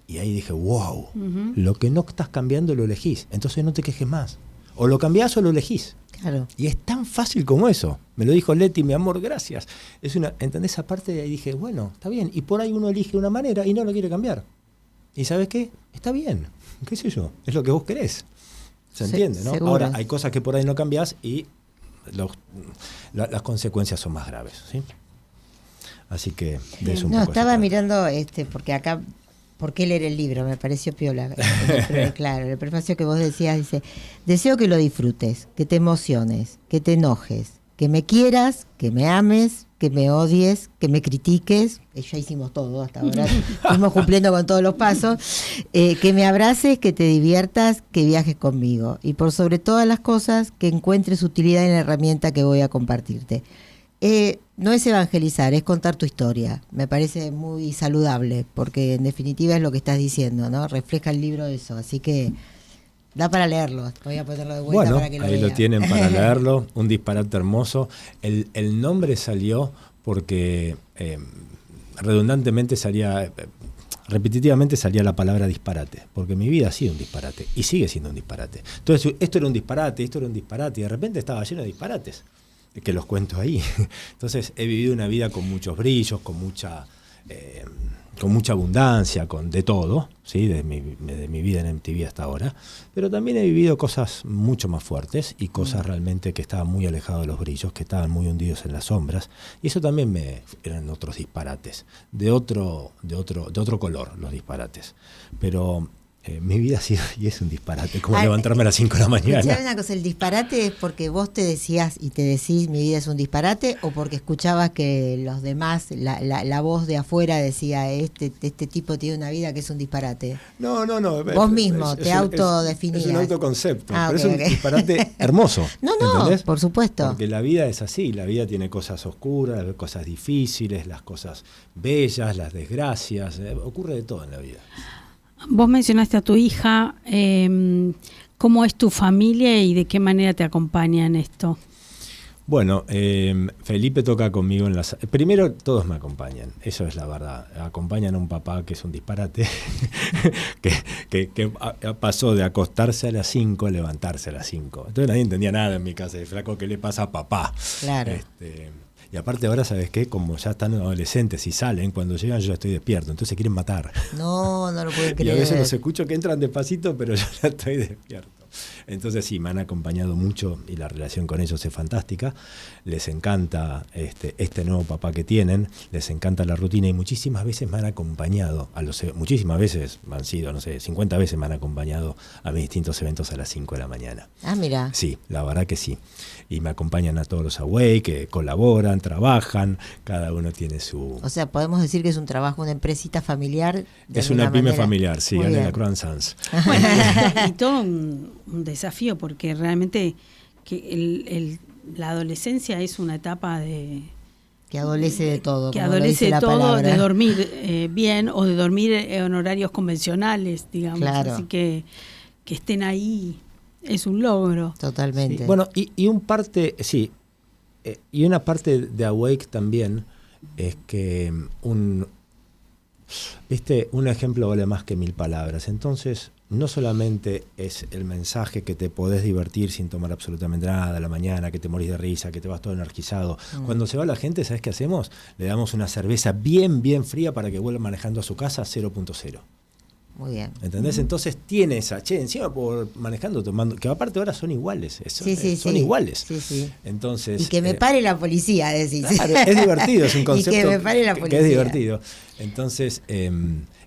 Y ahí dije, wow, lo que no estás cambiando lo elegís, entonces no te quejes más. O lo cambiás o lo elegís. Claro. Y es tan fácil como eso. Me lo dijo Leti, mi amor, gracias. ¿Entendés esa parte? Y ahí dije, bueno, está bien. Y por ahí uno elige una manera y no lo quiere cambiar. ¿Y sabes qué? Está bien. ¿Qué sé yo? Es lo que vos querés. ¿Se entiende, no? Seguro. Ahora, hay cosas que por ahí no cambiás y las consecuencias son más graves, ¿sí? Así que de eso un poco. Estaba mirando, porque acá, ¿por qué leer el libro? Me pareció piola. Claro, el prefacio que vos decías dice, deseo que lo disfrutes, que te emociones, que te enojes, que me quieras, que me ames, que me odies, que me critiques, ya hicimos todo hasta ahora, fuimos cumpliendo con todos los pasos, que me abraces, que te diviertas, que viajes conmigo y por sobre todas las cosas que encuentres utilidad en la herramienta que voy a compartirte. No es evangelizar, es contar tu historia. Me parece muy saludable porque en definitiva es lo que estás diciendo, ¿no? Refleja el libro eso, así que da para leerlo. Voy a ponerlo de vuelta para que lo vean. Ahí lo tienen para leerlo, un disparate hermoso. El nombre salió porque repetitivamente salía la palabra disparate, porque mi vida ha sido un disparate y sigue siendo un disparate. Entonces, esto era un disparate y de repente estaba lleno de disparates, que los cuento ahí. Entonces, he vivido una vida con muchos brillos, con mucha abundancia, de todo, ¿sí? Desde mi vida en MTV hasta ahora, pero también he vivido cosas mucho más fuertes y cosas realmente que estaban muy alejadas de los brillos, que estaban muy hundidos en las sombras, y eso también eran otros disparates, de otro color los disparates, pero mi vida ha sido y es un disparate, como levantarme a las 5 de la mañana. ¿Sabes una cosa? ¿El disparate es porque vos te decías y te decís mi vida es un disparate o porque escuchabas que los demás, la voz de afuera decía este tipo tiene una vida que es un disparate? No. Vos mismo te autodefinías. Es un autoconcepto, pero okay, es un disparate hermoso. No, ¿entendés? Por supuesto. Porque la vida es así, la vida tiene cosas oscuras, cosas difíciles, las cosas bellas, las desgracias, ocurre de todo en la vida. Vos mencionaste a tu hija, ¿cómo es tu familia y de qué manera te acompaña en esto? Bueno, Felipe toca conmigo en las... Primero, todos me acompañan, eso es la verdad. Acompañan a un papá que es un disparate, que pasó de acostarse a las 5 a levantarse a las 5. Entonces nadie entendía nada en mi casa, de flaco, ¿qué le pasa a papá? Claro. Y aparte ahora, ¿sabes qué? Como ya están adolescentes y salen, cuando llegan yo ya estoy despierto, entonces se quieren matar. No lo puedo creer. Y a veces los escucho que entran despacito, pero yo ya estoy despierto. Entonces sí, me han acompañado mucho y la relación con ellos es fantástica. Les encanta este nuevo papá que tienen, les encanta la rutina y muchísimas veces me han acompañado, muchísimas veces han sido, 50 veces me han acompañado a mis distintos eventos a las 5 de la mañana. Ah, mira. Sí, la verdad que sí. Y me acompañan a todos los Awake, que colaboran, trabajan, cada uno tiene su... O sea, podemos decir que es un trabajo, una empresita familiar. Es una pyme familiar, sí, Anne Lacroix & Sons. Bueno, y todo un desafío, porque realmente que la adolescencia es una etapa que adolece de todo. Que adolece de todo, de dormir bien o de dormir en horarios convencionales, digamos. Claro. Así que estén ahí es un logro. Totalmente. Sí. Bueno, y una parte de Awake también es que un ejemplo vale más que 1000 palabras. Entonces, no solamente es el mensaje que te podés divertir sin tomar absolutamente nada a la mañana, que te morís de risa, que te vas todo energizado. Cuando se va la gente, ¿sabes qué hacemos? Le damos una cerveza bien, bien fría para que vuelva manejando a su casa 0.0. Muy bien. ¿Entendés? Entonces tiene esa, encima por manejando, tomando, que aparte ahora son iguales, son iguales. Sí. Entonces, y que me pare la policía, decís. Claro, es divertido, es un concepto y que me pare la policía. Que es divertido. Entonces,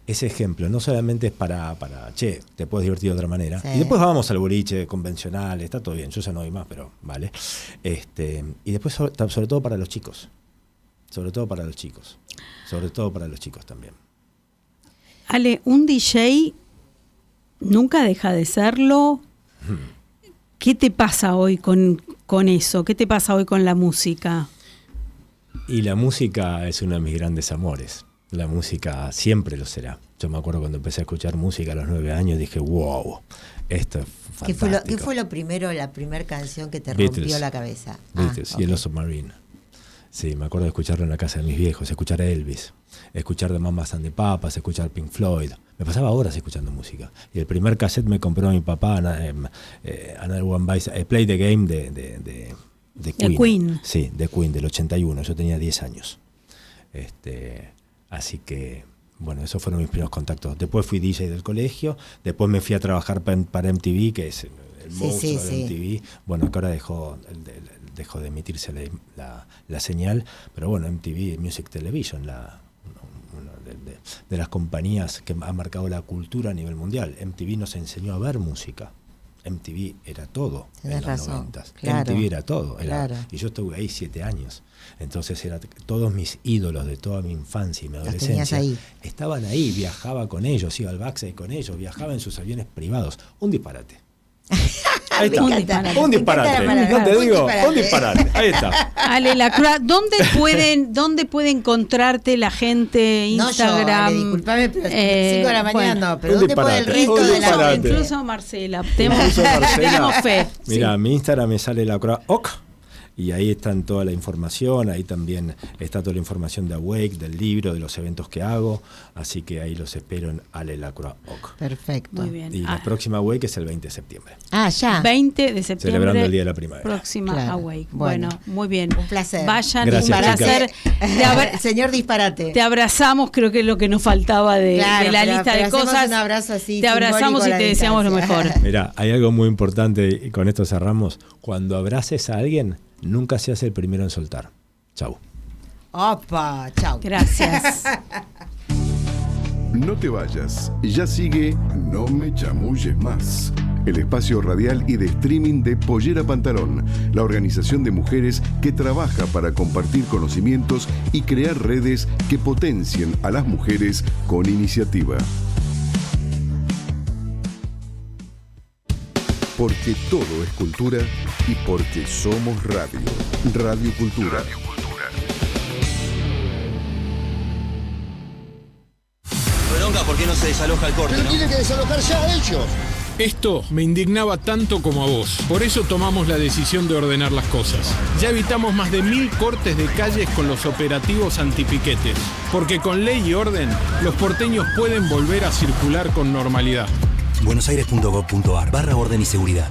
ese ejemplo no solamente es para te puedes divertir de otra manera. Sí. Y después vamos al boliche convencional, está todo bien, yo ya no doy más, pero vale. Y después sobre todo para los chicos. Sobre todo para los chicos también. Ale, un DJ nunca deja de serlo. ¿Qué te pasa hoy con eso? ¿Qué te pasa hoy con la música? Y la música es uno de mis grandes amores. La música siempre lo será. Yo me acuerdo cuando empecé a escuchar música a los 9 años, dije, wow, esto es fantástico. ¿Qué fue la primera canción que te Beatles, rompió la cabeza? Beatles y el Submarine. Sí, me acuerdo de escucharlo en la casa de mis viejos, escuchar a Elvis, escuchar The Mamas and the Papas, escuchar Pink Floyd. Me pasaba horas escuchando música. Y el primer cassette me compró mi papá, Another One Bites, Play the Game de Queen. Sí, de Queen, del 81. Yo tenía 10 años. Así que, bueno, esos fueron mis primeros contactos. Después fui DJ del colegio, después me fui a trabajar para MTV, que es el monstruo de MTV. Bueno, que ahora dejó de emitirse la señal, pero bueno, MTV Music Television, una de las compañías que ha marcado la cultura a nivel mundial. MTV nos enseñó a ver música. MTV era todo. Tenés en los razón, 90. claro, MTV era todo. Claro. Y yo estuve ahí 7 años. Entonces todos mis ídolos de toda mi infancia y mi adolescencia estaban ahí, viajaba con ellos, iba al backstage con ellos, viajaba en sus aviones privados. Un disparate. Ahí está. Un disparate. No te digo, un disparate. Ahí está. Ale Lacroix, ¿dónde puede encontrarte la gente? Instagram. No, yo, Ale, disculpame, pero 5 de la mañana no, pero ¿dónde puede el resto de la gente? Incluso Marcela, tenemos fe. Mira, mi Instagram me sale Lacroix OK. Y ahí está toda la información, ahí también está toda la información de Awake, del libro, de los eventos que hago, así que ahí los espero en Ale Lacroix OK. Perfecto. Muy bien. Y la próxima Awake es el 20 de septiembre. Ah, ya. 20 de septiembre. Celebrando el Día de la Primavera. Próxima Awake. Bueno, muy bien. Un placer. Vayan, gracias, un placer. Señor Disparate. Te abrazamos, creo que es lo que nos faltaba de la lista de cosas. Un abrazo así. Te abrazamos y te deseamos lo mejor. Mirá, hay algo muy importante y con esto cerramos. Cuando abraces a alguien, nunca seas el primero en soltar. Chau. Opa, chau. Gracias. No te vayas, ya sigue No me chamulles más, el espacio radial y de streaming de Pollera Pantalón, la organización de mujeres que trabaja para compartir conocimientos y crear redes que potencien a las mujeres con iniciativa. Porque todo es cultura y porque somos radio. Radio Cultura. Bronca, ¿por qué no se desaloja el corte? Pero tienen que desalojar ya ellos. Esto me indignaba tanto como a vos. Por eso tomamos la decisión de ordenar las cosas. Ya evitamos más de 1000 cortes de calles con los operativos antipiquetes. Porque con ley y orden, los porteños pueden volver a circular con normalidad. buenosaires.gov.ar/orden y seguridad.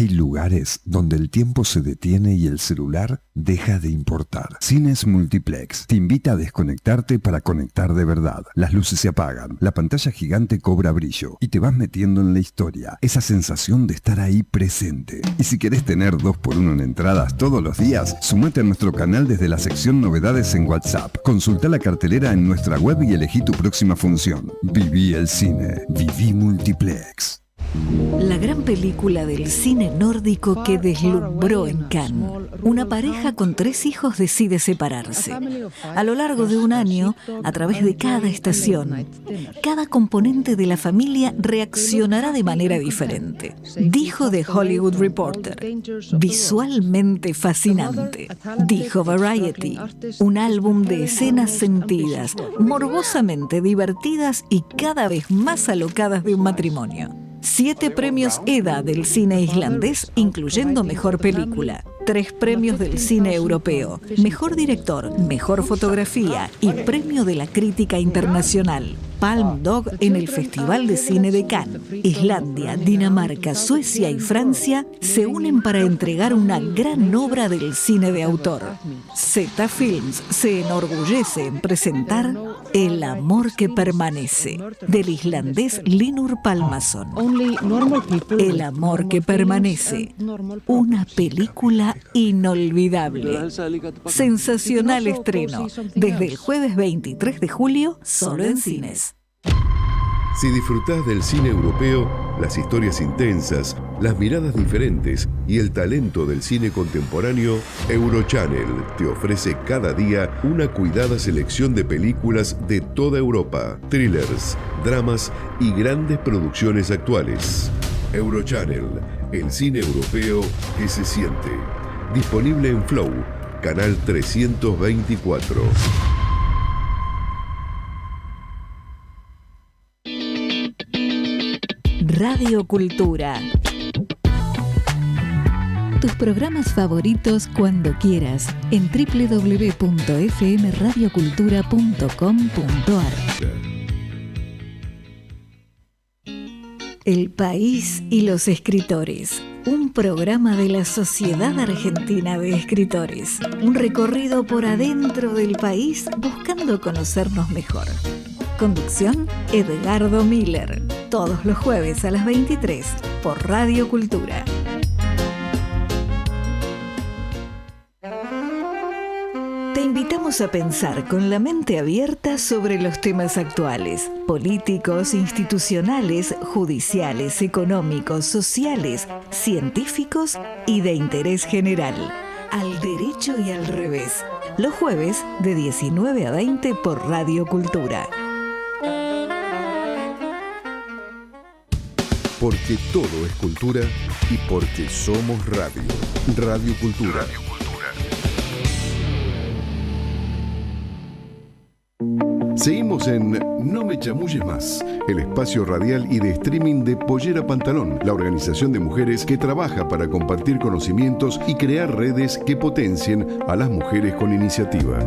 Hay lugares donde el tiempo se detiene y el celular deja de importar. Cines Multiplex te invita a desconectarte para conectar de verdad. Las luces se apagan, la pantalla gigante cobra brillo y te vas metiendo en la historia. Esa sensación de estar ahí presente. Y si querés tener 2x1 en entradas todos los días, sumate a nuestro canal desde la sección Novedades en WhatsApp. Consulta la cartelera en nuestra web y elegí tu próxima función. Viví el cine. Viví Multiplex. La gran película del cine nórdico que deslumbró en Cannes. Una pareja con 3 hijos decide separarse. A lo largo de un año, a través de cada estación, cada componente de la familia reaccionará de manera diferente. Dijo The Hollywood Reporter. Visualmente fascinante. Dijo Variety. Un álbum de escenas sentidas, morbosamente divertidas y cada vez más alocadas de un matrimonio. 7 premios EDA del cine islandés, incluyendo Mejor Película. 3 premios del cine europeo. Mejor Director, Mejor Fotografía y Premio de la Crítica Internacional. Palm Dog en el Festival de Cine de Cannes. Islandia, Dinamarca, Suecia y Francia se unen para entregar una gran obra del cine de autor. Zeta Films se enorgullece en presentar El amor que permanece, del islandés Linur Pálmason. El amor que permanece. Una película inolvidable. Sensacional estreno. Desde el jueves 23 de julio, solo en cines. Si disfrutás del cine europeo, las historias intensas, las miradas diferentes y el talento del cine contemporáneo, Eurochannel te ofrece cada día una cuidada selección de películas de toda Europa, thrillers, dramas y grandes producciones actuales. Eurochannel, el cine europeo que se siente. Disponible en Flow, canal 324. Radio Cultura. Tus programas favoritos cuando quieras en www.fmradiocultura.com.ar. El país y los escritores. Un programa de la Sociedad Argentina de Escritores. Un recorrido por adentro del país buscando conocernos mejor. Conducción, Edgardo Miller. Todos los jueves a las 23 por Radio Cultura. Te invitamos a pensar con la mente abierta sobre los temas actuales, políticos, institucionales, judiciales, económicos, sociales, científicos y de interés general. Al derecho y al revés. Los jueves de 19 a 20 por Radio Cultura. Porque todo es cultura y porque somos radio. Radio Cultura. Seguimos en No me chamulles más, el espacio radial y de streaming de Pollera Pantalón, la organización de mujeres que trabaja para compartir conocimientos y crear redes que potencien a las mujeres con iniciativa.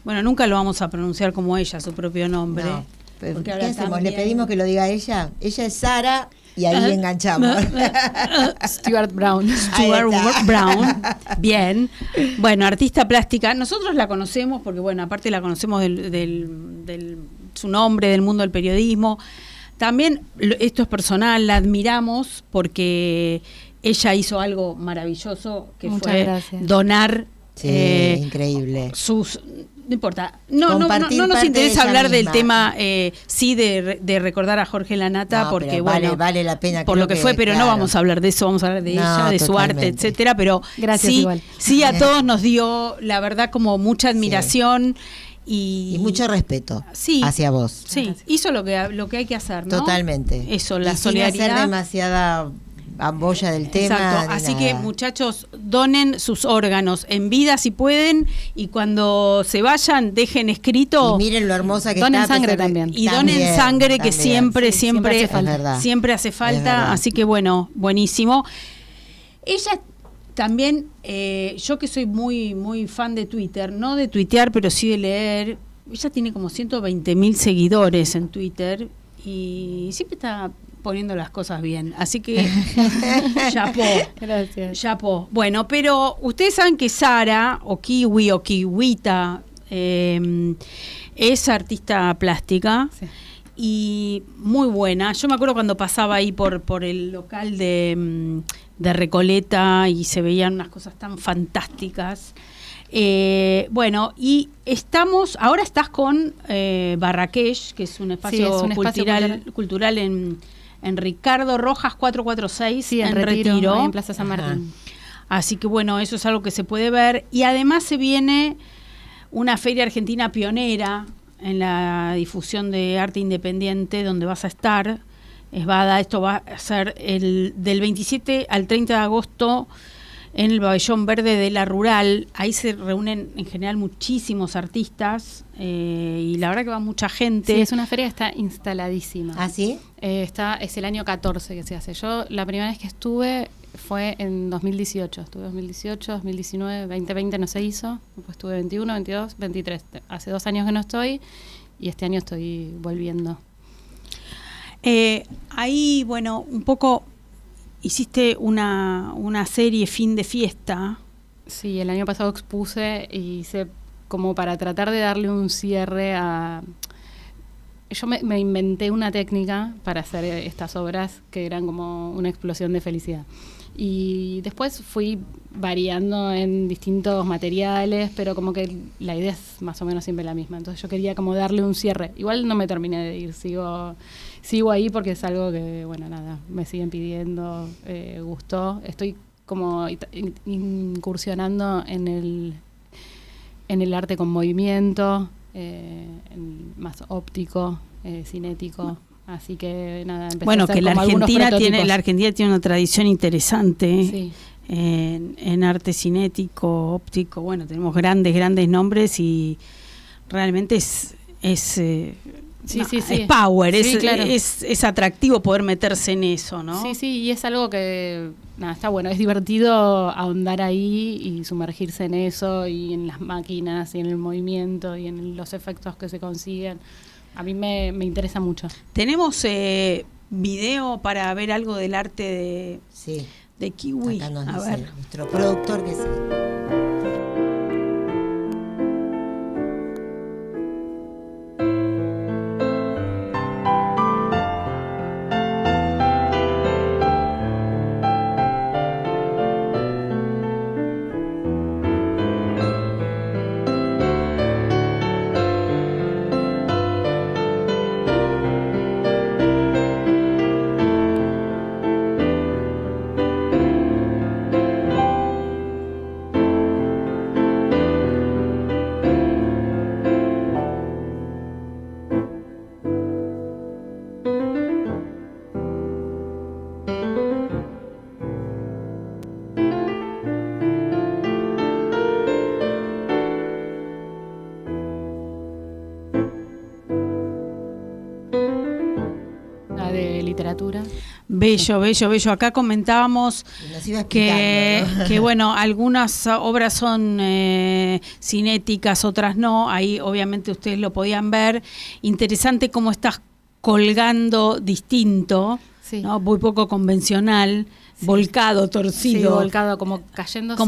Bueno, nunca lo vamos a pronunciar como ella, su propio nombre. No. ¿Qué hacemos? ¿Le pedimos que lo diga ella? Ella es Sara y ahí enganchamos. Stuart Brown. Brown. Bien. Bueno, artista plástica. Nosotros la conocemos porque, bueno, aparte la conocemos del su nombre, del mundo del periodismo. También, esto es personal, la admiramos porque ella hizo algo maravilloso que fue donar. Sí, increíble. No importa, no nos interesa hablar del tema, sí, de recordar a Jorge Lanata, porque vale la pena. Por lo que fue, pero claro, no vamos a hablar de eso, vamos a hablar de ella, de su arte, etcétera. Pero sí, a todos nos dio, la verdad, como mucha admiración y mucho respeto hacia vos. Sí, hizo lo que hay que hacer, ¿no? Totalmente. Eso, la solidaridad. Sin hacer demasiada ambolla del tema. Exacto, así que muchachos, donen sus órganos en vida si pueden, y cuando se vayan dejen escrito, y miren lo hermosa que donen sangre también, y donen sangre, que siempre hace falta, así que bueno, buenísimo. Ella también, yo que soy muy fan de Twitter, no de tuitear, pero sí de leer, ella tiene como 120.000 seguidores en Twitter y siempre está poniendo las cosas bien. Así que, chapó. Gracias. Chapó. Bueno, pero ustedes saben que Sara, o Kiwi, o Kiwita, es artista plástica. Sí. Y muy buena. Yo me acuerdo cuando pasaba ahí por el local de Recoleta y se veían unas cosas tan fantásticas. Bueno, y ahora estás con Barraquesh, que es un espacio, cultural en Ricardo Rojas 446, en Retiro, en Plaza San Martín. Así que bueno, eso es algo que se puede ver. Y además se viene una feria argentina pionera en la difusión de arte independiente, donde vas a estar, Esbada. Esto va a ser del 27 al 30 de agosto en el Pabellón Verde de la Rural. Ahí se reúnen en general muchísimos artistas y la verdad que va mucha gente. Sí, es una feria que está instaladísima. ¿Ah, sí? Es el año 14 que se hace. Yo la primera vez que estuve fue en 2018. Estuve 2018, 2019, 2020 no se hizo. Después estuve 21, 22, 23. Hace 2 años que no estoy y este año estoy volviendo. Ahí, bueno, un poco hiciste una serie Fin de Fiesta. Sí, el año pasado expuse y hice como para tratar de darle un cierre a... Yo me inventé una técnica para hacer estas obras que eran como una explosión de felicidad. Y después fui variando en distintos materiales, pero como que la idea es más o menos siempre la misma. Entonces yo quería como darle un cierre. Igual no me terminé de ir, sigo ahí porque es algo que, bueno, nada, me siguen pidiendo, gustó. Estoy como incursionando en el arte con movimiento, más óptico, cinético. Así que nada, empecé a hacer que la Argentina tiene una tradición interesante, sí, en arte cinético, óptico. Bueno, tenemos grandes nombres y realmente es power, sí, claro. es atractivo poder meterse en eso, ¿no? Sí, y es algo que está bueno, es divertido ahondar ahí y sumergirse en eso y en las máquinas y en el movimiento y en los efectos que se consiguen. A mí me interesa mucho. Tenemos video para ver algo del arte de Kiwi. Acá nos a dice ver. Nuestro productor que sí. Literatura. Bello. Acá comentábamos que bueno, algunas obras son cinéticas, otras no. Ahí obviamente ustedes lo podían ver. Interesante cómo estás colgando distinto, sí, ¿no? Muy poco convencional, sí, volcado, torcido. Sí, volcado, como cayéndose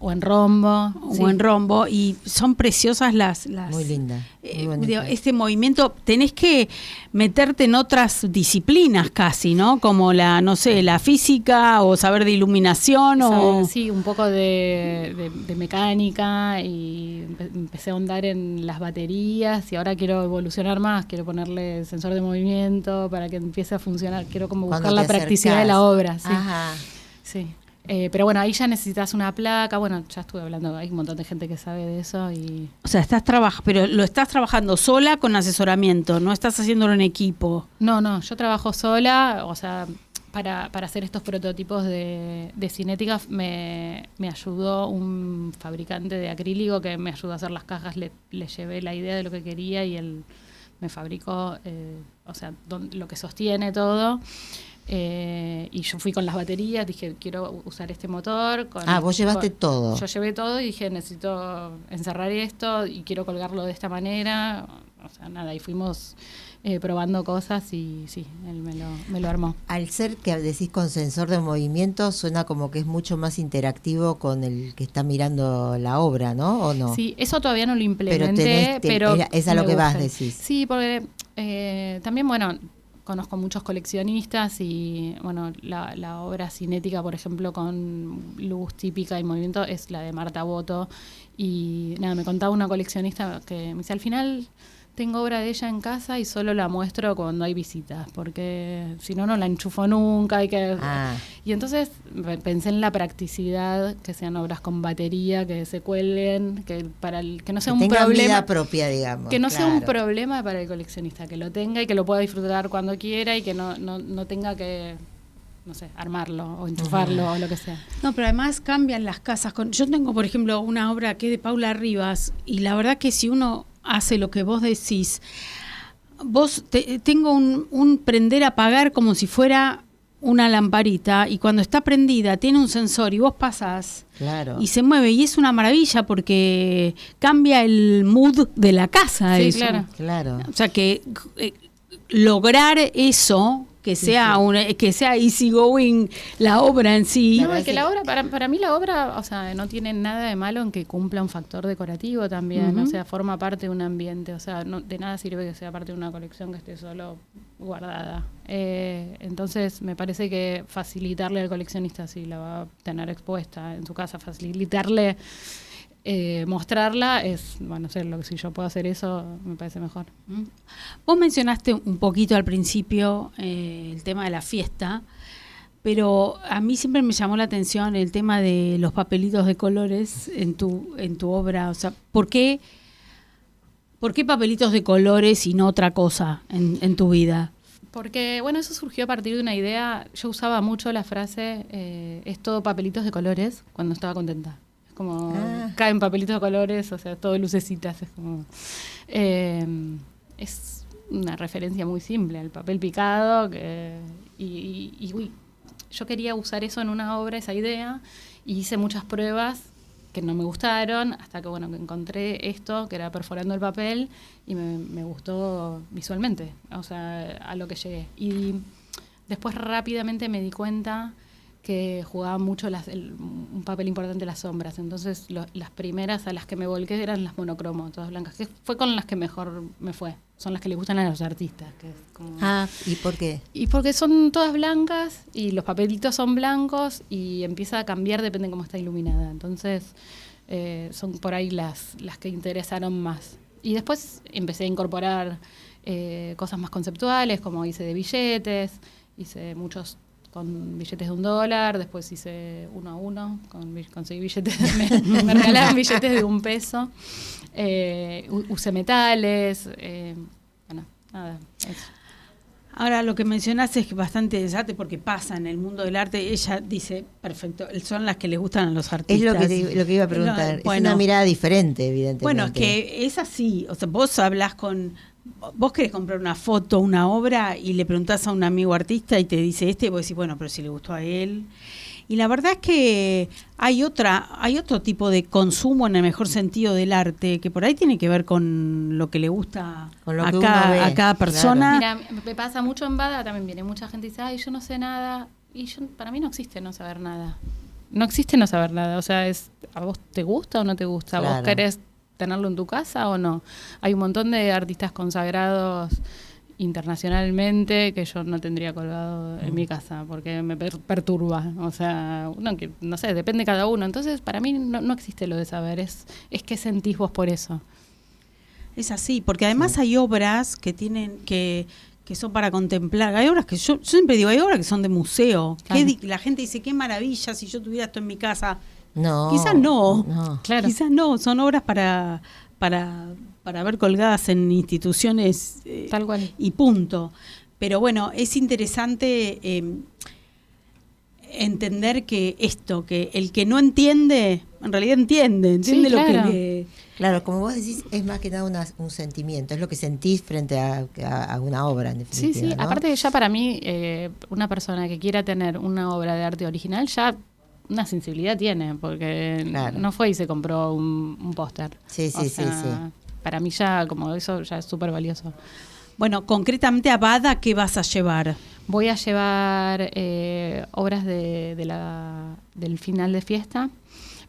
o en rombo. O en rombo, y son preciosas las muy linda, muy bonita. Este movimiento, tenés que meterte en otras disciplinas casi, ¿no? Como la física o saber de iluminación. Sí, un poco de mecánica, y empecé a ahondar en las baterías y ahora quiero evolucionar más, quiero ponerle sensor de movimiento para que empiece a funcionar, quiero como buscar la practicidad de la obra. Sí. Ajá. Sí. Pero bueno, ahí ya necesitas una placa. Bueno, ya estuve hablando, hay un montón de gente que sabe de eso. O sea, pero lo estás trabajando sola con asesoramiento, no estás haciéndolo en equipo. No, yo trabajo sola, o sea, para hacer estos prototipos de cinética me ayudó un fabricante de acrílico que me ayudó a hacer las cajas, le llevé la idea de lo que quería y él me fabricó, lo que sostiene todo. Y yo fui con las baterías, dije, quiero usar este motor. Vos llevaste todo. Yo llevé todo y dije, necesito encerrar esto y quiero colgarlo de esta manera. O sea, nada, y fuimos probando cosas y sí, él me lo armó. Al ser que decís con sensor de movimiento, suena como que es mucho más interactivo con el que está mirando la obra, ¿no? ¿O no? Sí, eso todavía no lo implementé, pero es a lo que vas, decís. Sí, porque también, bueno, conozco muchos coleccionistas y, bueno, la obra cinética, por ejemplo, con luz típica y movimiento es la de Marta Boto. Y nada, me contaba una coleccionista que me dice, al final tengo obra de ella en casa y solo la muestro cuando hay visitas, porque si no, no la enchufo nunca. Y entonces pensé en la practicidad, que sean obras con batería, que se cuelguen, que no sea un problema. Vida propia, digamos. Que no sea un problema para el coleccionista, que lo tenga y que lo pueda disfrutar cuando quiera y que no tenga que, no sé, armarlo o enchufarlo o lo que sea. No, pero además cambian las casas. Yo tengo, por ejemplo, una obra que es de Paula Rivas y la verdad que si uno hace lo que vos decís, tengo un prender apagar como si fuera una lamparita y cuando está prendida tiene un sensor y vos pasás y se mueve y es una maravilla porque cambia el mood de la casa. Sí, eso. Claro. O sea que lograr eso, que sea que sea easy going la obra en sí. No, es que la obra, para mí la obra, o sea, no tiene nada de malo en que cumpla un factor decorativo también, o sea, forma parte de un ambiente, o sea, no, de nada sirve que sea parte de una colección que esté solo guardada. Entonces, me parece que facilitarle al coleccionista, si la va a tener expuesta en su casa, facilitarle mostrarla es, bueno, sé, si yo puedo hacer eso me parece mejor. Vos mencionaste un poquito al principio el tema de la fiesta, pero a mí siempre me llamó la atención el tema de los papelitos de colores en tu obra. O sea, ¿por qué papelitos de colores y no otra cosa en tu vida? Porque, bueno, eso surgió a partir de una idea. Yo usaba mucho la frase es todo papelitos de colores cuando estaba contenta. Como caen papelitos de colores, o sea, todo lucecitas, es como es una referencia muy simple al papel picado yo quería usar eso en una obra, esa idea, y hice muchas pruebas que no me gustaron, hasta que bueno, que encontré esto, que era perforando el papel, y me gustó visualmente, o sea, a lo que llegué. Y después rápidamente me di cuenta que jugaba mucho un papel importante las sombras. Entonces las primeras a las que me volqué eran las monocromo, todas blancas, que fue con las que mejor me fue. Son las que les gustan a los artistas. Que es como... ¿Y por qué? Y porque son todas blancas y los papelitos son blancos y empieza a cambiar, depende de cómo está iluminada. Entonces son por ahí las que interesaron más. Y después empecé a incorporar cosas más conceptuales, como hice de billetes, hice muchos con billetes de $1, después hice 1 a 1, conseguí billetes, me regalaban billetes de $1, usé metales, bueno, nada, eso. Ahora, lo que mencionaste es bastante interesante porque pasa en el mundo del arte. Ella dice, perfecto, son las que les gustan a los artistas. Es lo que iba a preguntar. Es una mirada diferente, evidentemente. Bueno, es que es así. O sea, vos hablás vos querés comprar una foto, una obra, y le preguntás a un amigo artista y te dice y vos decís, bueno, pero si le gustó a él. Y la verdad es que hay otro tipo de consumo en el mejor sentido del arte, que por ahí tiene que ver con lo que le gusta a cada persona. Claro. Mira, me pasa mucho en Bada, también viene mucha gente y dice, ay, yo no sé nada. Y para mí no existe no saber nada. No existe no saber nada. O sea, ¿a vos te gusta o no te gusta? Claro. ¿Vos querés tenerlo en tu casa o no? Hay un montón de artistas consagrados internacionalmente que yo no tendría colgado en mi casa porque me perturba, o sea, no sé, depende de cada uno. Entonces para mí no existe lo de saber, es que sentís vos por eso. Es así, porque además hay obras que tienen que son para contemplar. Hay obras que yo siempre digo, hay obras que son de museo. Claro. La gente dice, qué maravilla si yo tuviera esto en mi casa. No, quizás no. Claro. Quizás no, son obras para ver colgadas en instituciones tal cual. Y punto. Pero bueno, es interesante entender que el que no entiende, en realidad entiende sí, lo claro. que Claro, como vos decís, es más que nada un sentimiento, es lo que sentís frente a una obra, en definitiva. Sí, ¿no? Aparte ya para mí, una persona que quiera tener una obra de arte original ya una sensibilidad tiene, porque no fue y se compró un póster. Sí. Para mí ya como eso ya es súper valioso. Bueno, concretamente a Bada, ¿qué vas a llevar? Voy a llevar obras del final de fiesta.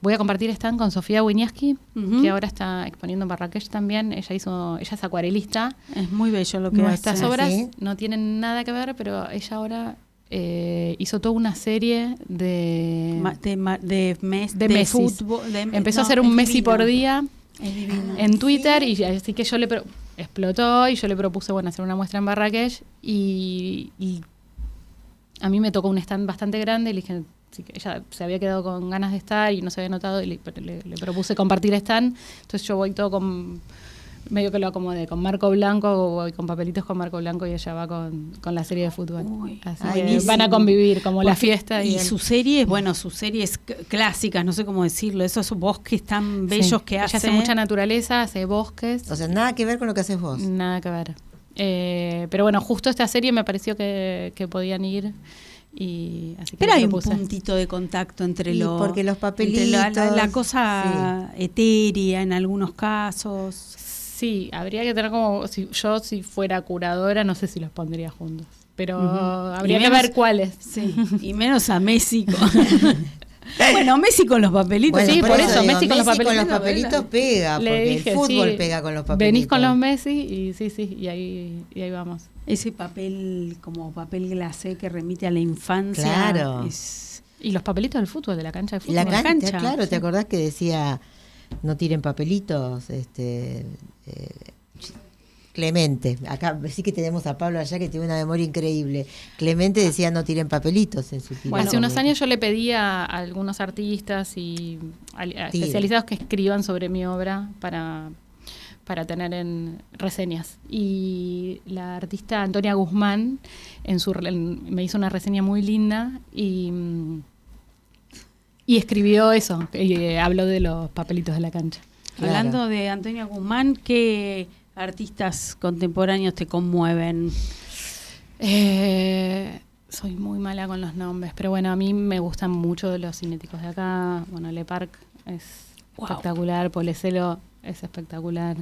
Voy a compartir stand con Sofía Winiaski, que ahora está exponiendo en Marrakech también. Ella es acuarelista. Es muy bello lo que hace. Nuestras obras no tienen nada que ver, pero ella ahora hizo toda una serie de fútbol. Empezó a hacer un Messi por día en Twitter, y así que yo explotó y yo le propuse hacer una muestra en Marrakech, y a mí me tocó un stand bastante grande y le dije, que ella se había quedado con ganas de estar y no se había notado, y le propuse compartir stand. Entonces yo voy todo medio que lo acomodé con Marco Blanco, voy con papelitos con Marco Blanco, y ella va con la serie de fútbol. Así que van a convivir como la fiesta. Y sus series clásicas, no sé cómo decirlo, esos bosques tan bellos que hace. Ella hace mucha naturaleza, hace bosques. O sea, nada que ver con lo que haces vos. Nada que ver. Pero bueno, justo esta serie me pareció que podían ir. Y así que pero hay un puntito de contacto entre porque los papelitos, la cosa etérea en algunos casos. Sí, habría que tener si fuera curadora, no sé si los pondría juntos, pero habría que ver cuáles. Sí, y menos a Messi. Bueno, Messi con los papelitos. Bueno, sí, por eso digo, Messi con los papelitos pega, porque el fútbol pega con los papelitos. Venís con los Messi y ahí vamos. Ese papel como papel glacé que remite a la infancia. Claro. Y los papelitos del fútbol, de la cancha de fútbol. La cancha, claro, ¿te acordás que decía no tiren papelitos? Clemente, acá sí que tenemos a Pablo allá que tiene una memoria increíble. Clemente decía no tiren papelitos en su tira. Bueno, hace unos años yo le pedí a algunos artistas y a especializados que escriban sobre mi obra para tener en reseñas. Y la artista Antonia Guzmán me hizo una reseña muy linda y escribió eso, y habló de los papelitos de la cancha. Claro. Hablando de Antonia Guzmán, ¿qué artistas contemporáneos te conmueven? Soy muy mala con los nombres, pero bueno, a mí me gustan mucho los cinéticos de acá. Bueno, Le Parc es espectacular, Polecelo es espectacular.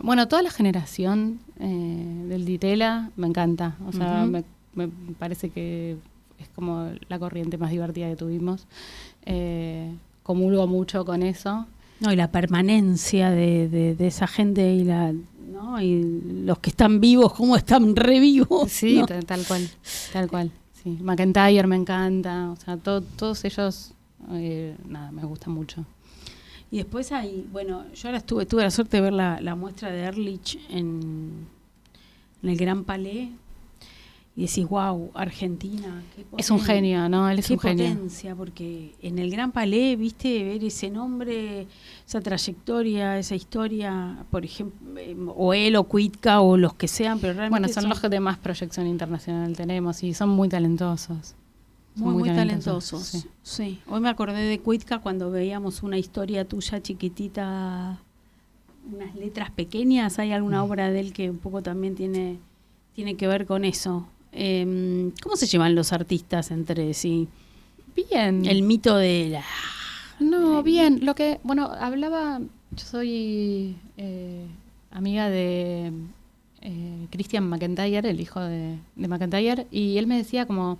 Bueno, toda la generación del Ditela me encanta. O sea, me parece que es como la corriente más divertida que tuvimos. Comulgo mucho con eso. No, y la permanencia de esa gente y y los que están vivos, cómo están revivos. Sí, ¿no? tal cual. Sí. McIntyre me encanta, o sea, todos ellos, me gustan mucho. Y después yo ahora tuve la suerte de ver la muestra de Ehrlich en el Gran Palais. Y decís, wow, Argentina. Qué es un genio, ¿no? Él es un genio. Qué potencia, porque en el Gran Palais, viste, ver ese nombre, esa trayectoria, esa historia, por ejemplo, o él o Cuitca o los que sean, pero realmente. Bueno, son los que de más proyección internacional tenemos y son muy talentosos. Muy talentosos. Sí. Hoy me acordé de Cuitca cuando veíamos una historia tuya chiquitita, unas letras pequeñas. Hay alguna obra de él que un poco también tiene que ver con eso. ¿Cómo se llevan los artistas entre sí? Bien. El mito de la... No, bien. Hablaba... Yo soy amiga de Christian McIntyre, el hijo de McIntyre, y él me decía como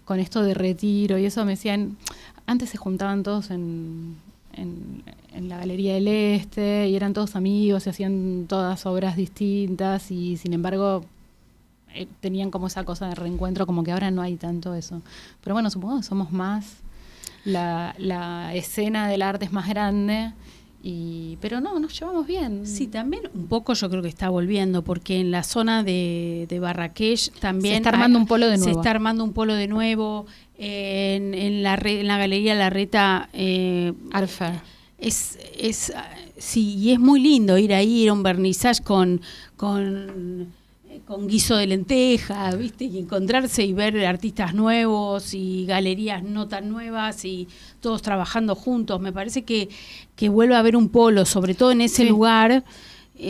con esto de retiro y eso, me decían, antes se juntaban todos en la Galería del Este y eran todos amigos y hacían todas obras distintas y sin embargo tenían como esa cosa de reencuentro, como que ahora no hay tanto eso. Pero bueno, supongo que somos más, la escena del arte es más grande, pero no, nos llevamos bien. Sí, también un poco yo creo que está volviendo, porque en la zona de Marrakech también se está armando un polo de nuevo. Se está armando un polo de nuevo. En la Galería Larreta Arfer. Sí, y es muy lindo ir ahí, ir a un vernissage con con guiso de lenteja, ¿viste? Y encontrarse y ver artistas nuevos y galerías no tan nuevas y todos trabajando juntos. Me parece que vuelve a haber un polo, sobre todo en ese lugar.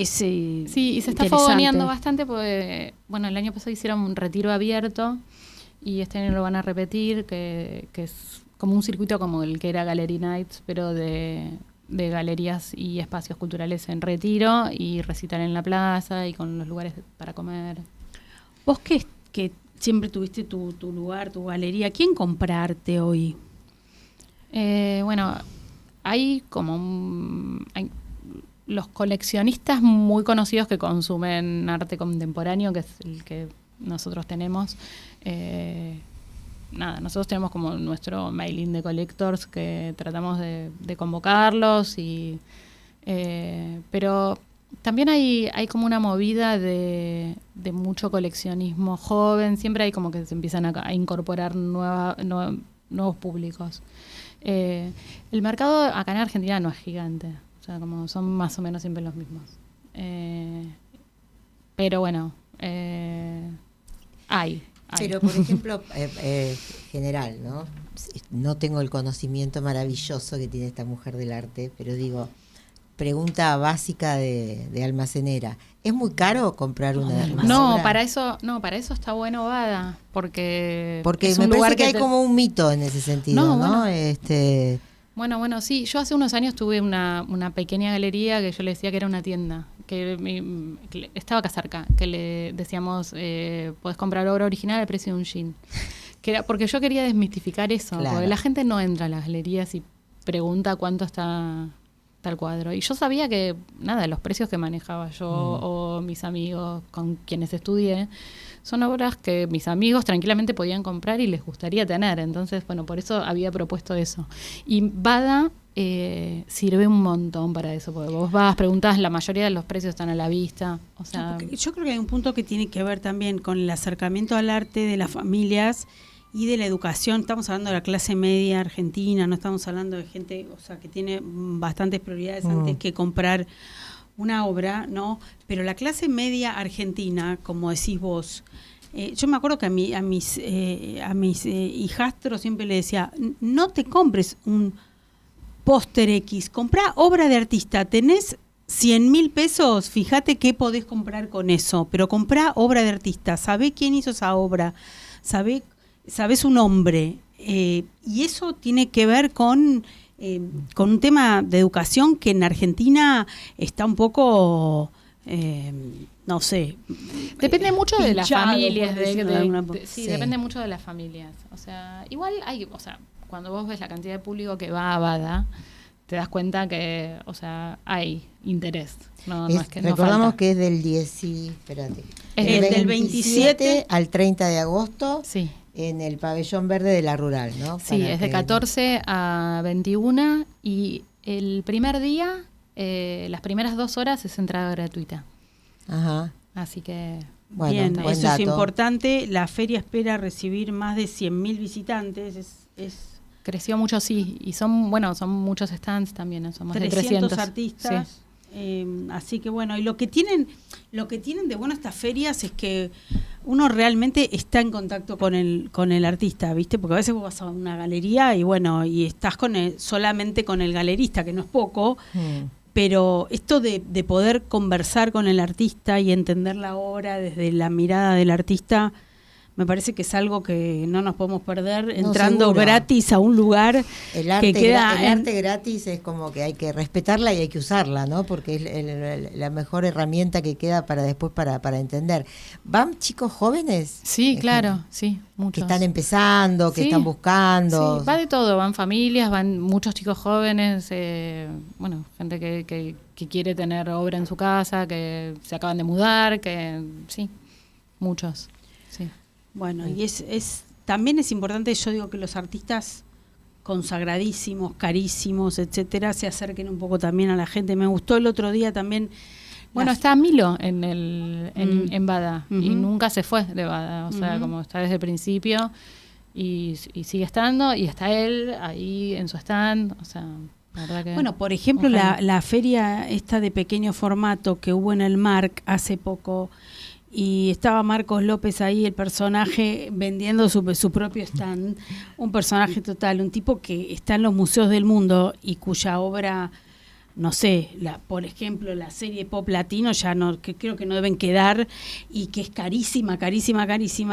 Sí, y se está fogoneando bastante porque, bueno, el año pasado hicieron un retiro abierto y este año lo van a repetir, que es como un circuito como el que era Gallery Nights, pero de galerías y espacios culturales en retiro y recital en la plaza y con los lugares para comer. Vos que siempre tuviste tu lugar, tu galería, ¿quién comprarte hoy? Bueno, hay como hay los coleccionistas muy conocidos que consumen arte contemporáneo, que es el que nosotros tenemos. Nosotros tenemos como nuestro mailing de collectors que tratamos de convocarlos pero también hay como una movida de mucho coleccionismo joven. Siempre hay como que se empiezan a incorporar nuevos públicos. El mercado acá en Argentina no es gigante, o sea, como son más o menos siempre los mismos. Pero bueno, hay. Pero, por ejemplo, general, ¿no? No tengo el conocimiento maravilloso que tiene esta mujer del arte, pero digo, pregunta básica de almacenera. ¿Es muy caro comprar una obra? No, para eso está bueno Bada, porque es un me lugar parece que hay como un mito en ese sentido, ¿no? Bueno, sí. Yo hace unos años tuve una pequeña galería que yo le decía que era una tienda, que estaba acá cerca, que le decíamos, podés comprar obra original al precio de un jean. Que era porque yo quería desmistificar eso, porque la gente no entra a las galerías y pregunta cuánto está el cuadro. Y yo sabía que, los precios que manejaba yo o mis amigos con quienes estudié, son obras que mis amigos tranquilamente podían comprar y les gustaría tener. Entonces, bueno, por eso había propuesto eso. Y Bada sirve un montón para eso, porque vos vas, preguntás, la mayoría de los precios están a la vista. O sea, yo creo que hay un punto que tiene que ver también con el acercamiento al arte de las familias y de la educación. Estamos hablando de la clase media argentina, no estamos hablando de gente, o sea, que tiene bastantes prioridades antes que comprar una obra, ¿no? Pero la clase media argentina, como decís vos, yo me acuerdo que a mis hijastros siempre le decía, no te compres un póster X, comprá obra de artista, tenés 100.000 pesos, fíjate qué podés comprar con eso, pero comprá obra de artista, sabé quién hizo esa obra, sabés su nombre, y eso tiene que ver con un tema de educación que en Argentina está un poco, no sé. Depende mucho de las familias. Sí, depende mucho de las familias. O sea, igual hay, o sea, cuando vos ves la cantidad de público que va a Bada, te das cuenta que, o sea, hay interés. No es que recordamos no que es del 27 al 30 de agosto. Sí. En el pabellón verde de la Rural, ¿no? Sí, es de 14 a 21 y el primer día, las primeras 2 horas es entrada gratuita. Ajá. Así que... Bueno, bien, eso dato. Es importante. La feria espera recibir más de 100.000 visitantes. Creció mucho, sí. Y son muchos stands también. Son más 300 de 300 artistas. Sí. Así que bueno, y lo que tienen de bueno estas ferias es que uno realmente está en contacto con el artista, ¿viste? Porque a veces vos vas a una galería y bueno, y estás solamente con el galerista, que no es poco, pero esto de poder conversar con el artista y entender la obra desde la mirada del artista, me parece que es algo que no nos podemos perder entrando gratis a un lugar el arte gratis es como que hay que respetarla y hay que usarla, ¿no? Porque es la mejor herramienta que queda para después para entender. ¿Van chicos jóvenes? Sí, claro, sí, muchos. Que están empezando, que están buscando. Sí, va de todo, van familias, van muchos chicos jóvenes, gente que quiere tener obra en su casa, que se acaban de mudar, que sí, muchos, sí. Bueno, y también es importante, yo digo que los artistas consagradísimos, carísimos, etcétera, se acerquen un poco también a la gente. Me gustó el otro día también. Bueno, está Milo en Bada y nunca se fue de Bada, o sea, como está desde el principio y sigue estando, y está él ahí en su stand, o sea, la verdad que... Bueno, por ejemplo, la feria esta de pequeño formato que hubo en el MARC hace poco, y estaba Marcos López ahí, el personaje, vendiendo su propio stand, un personaje total, un tipo que está en los museos del mundo y cuya obra, no sé, por ejemplo, la serie Pop Latino ya no, que creo que no deben quedar, y que es carísima,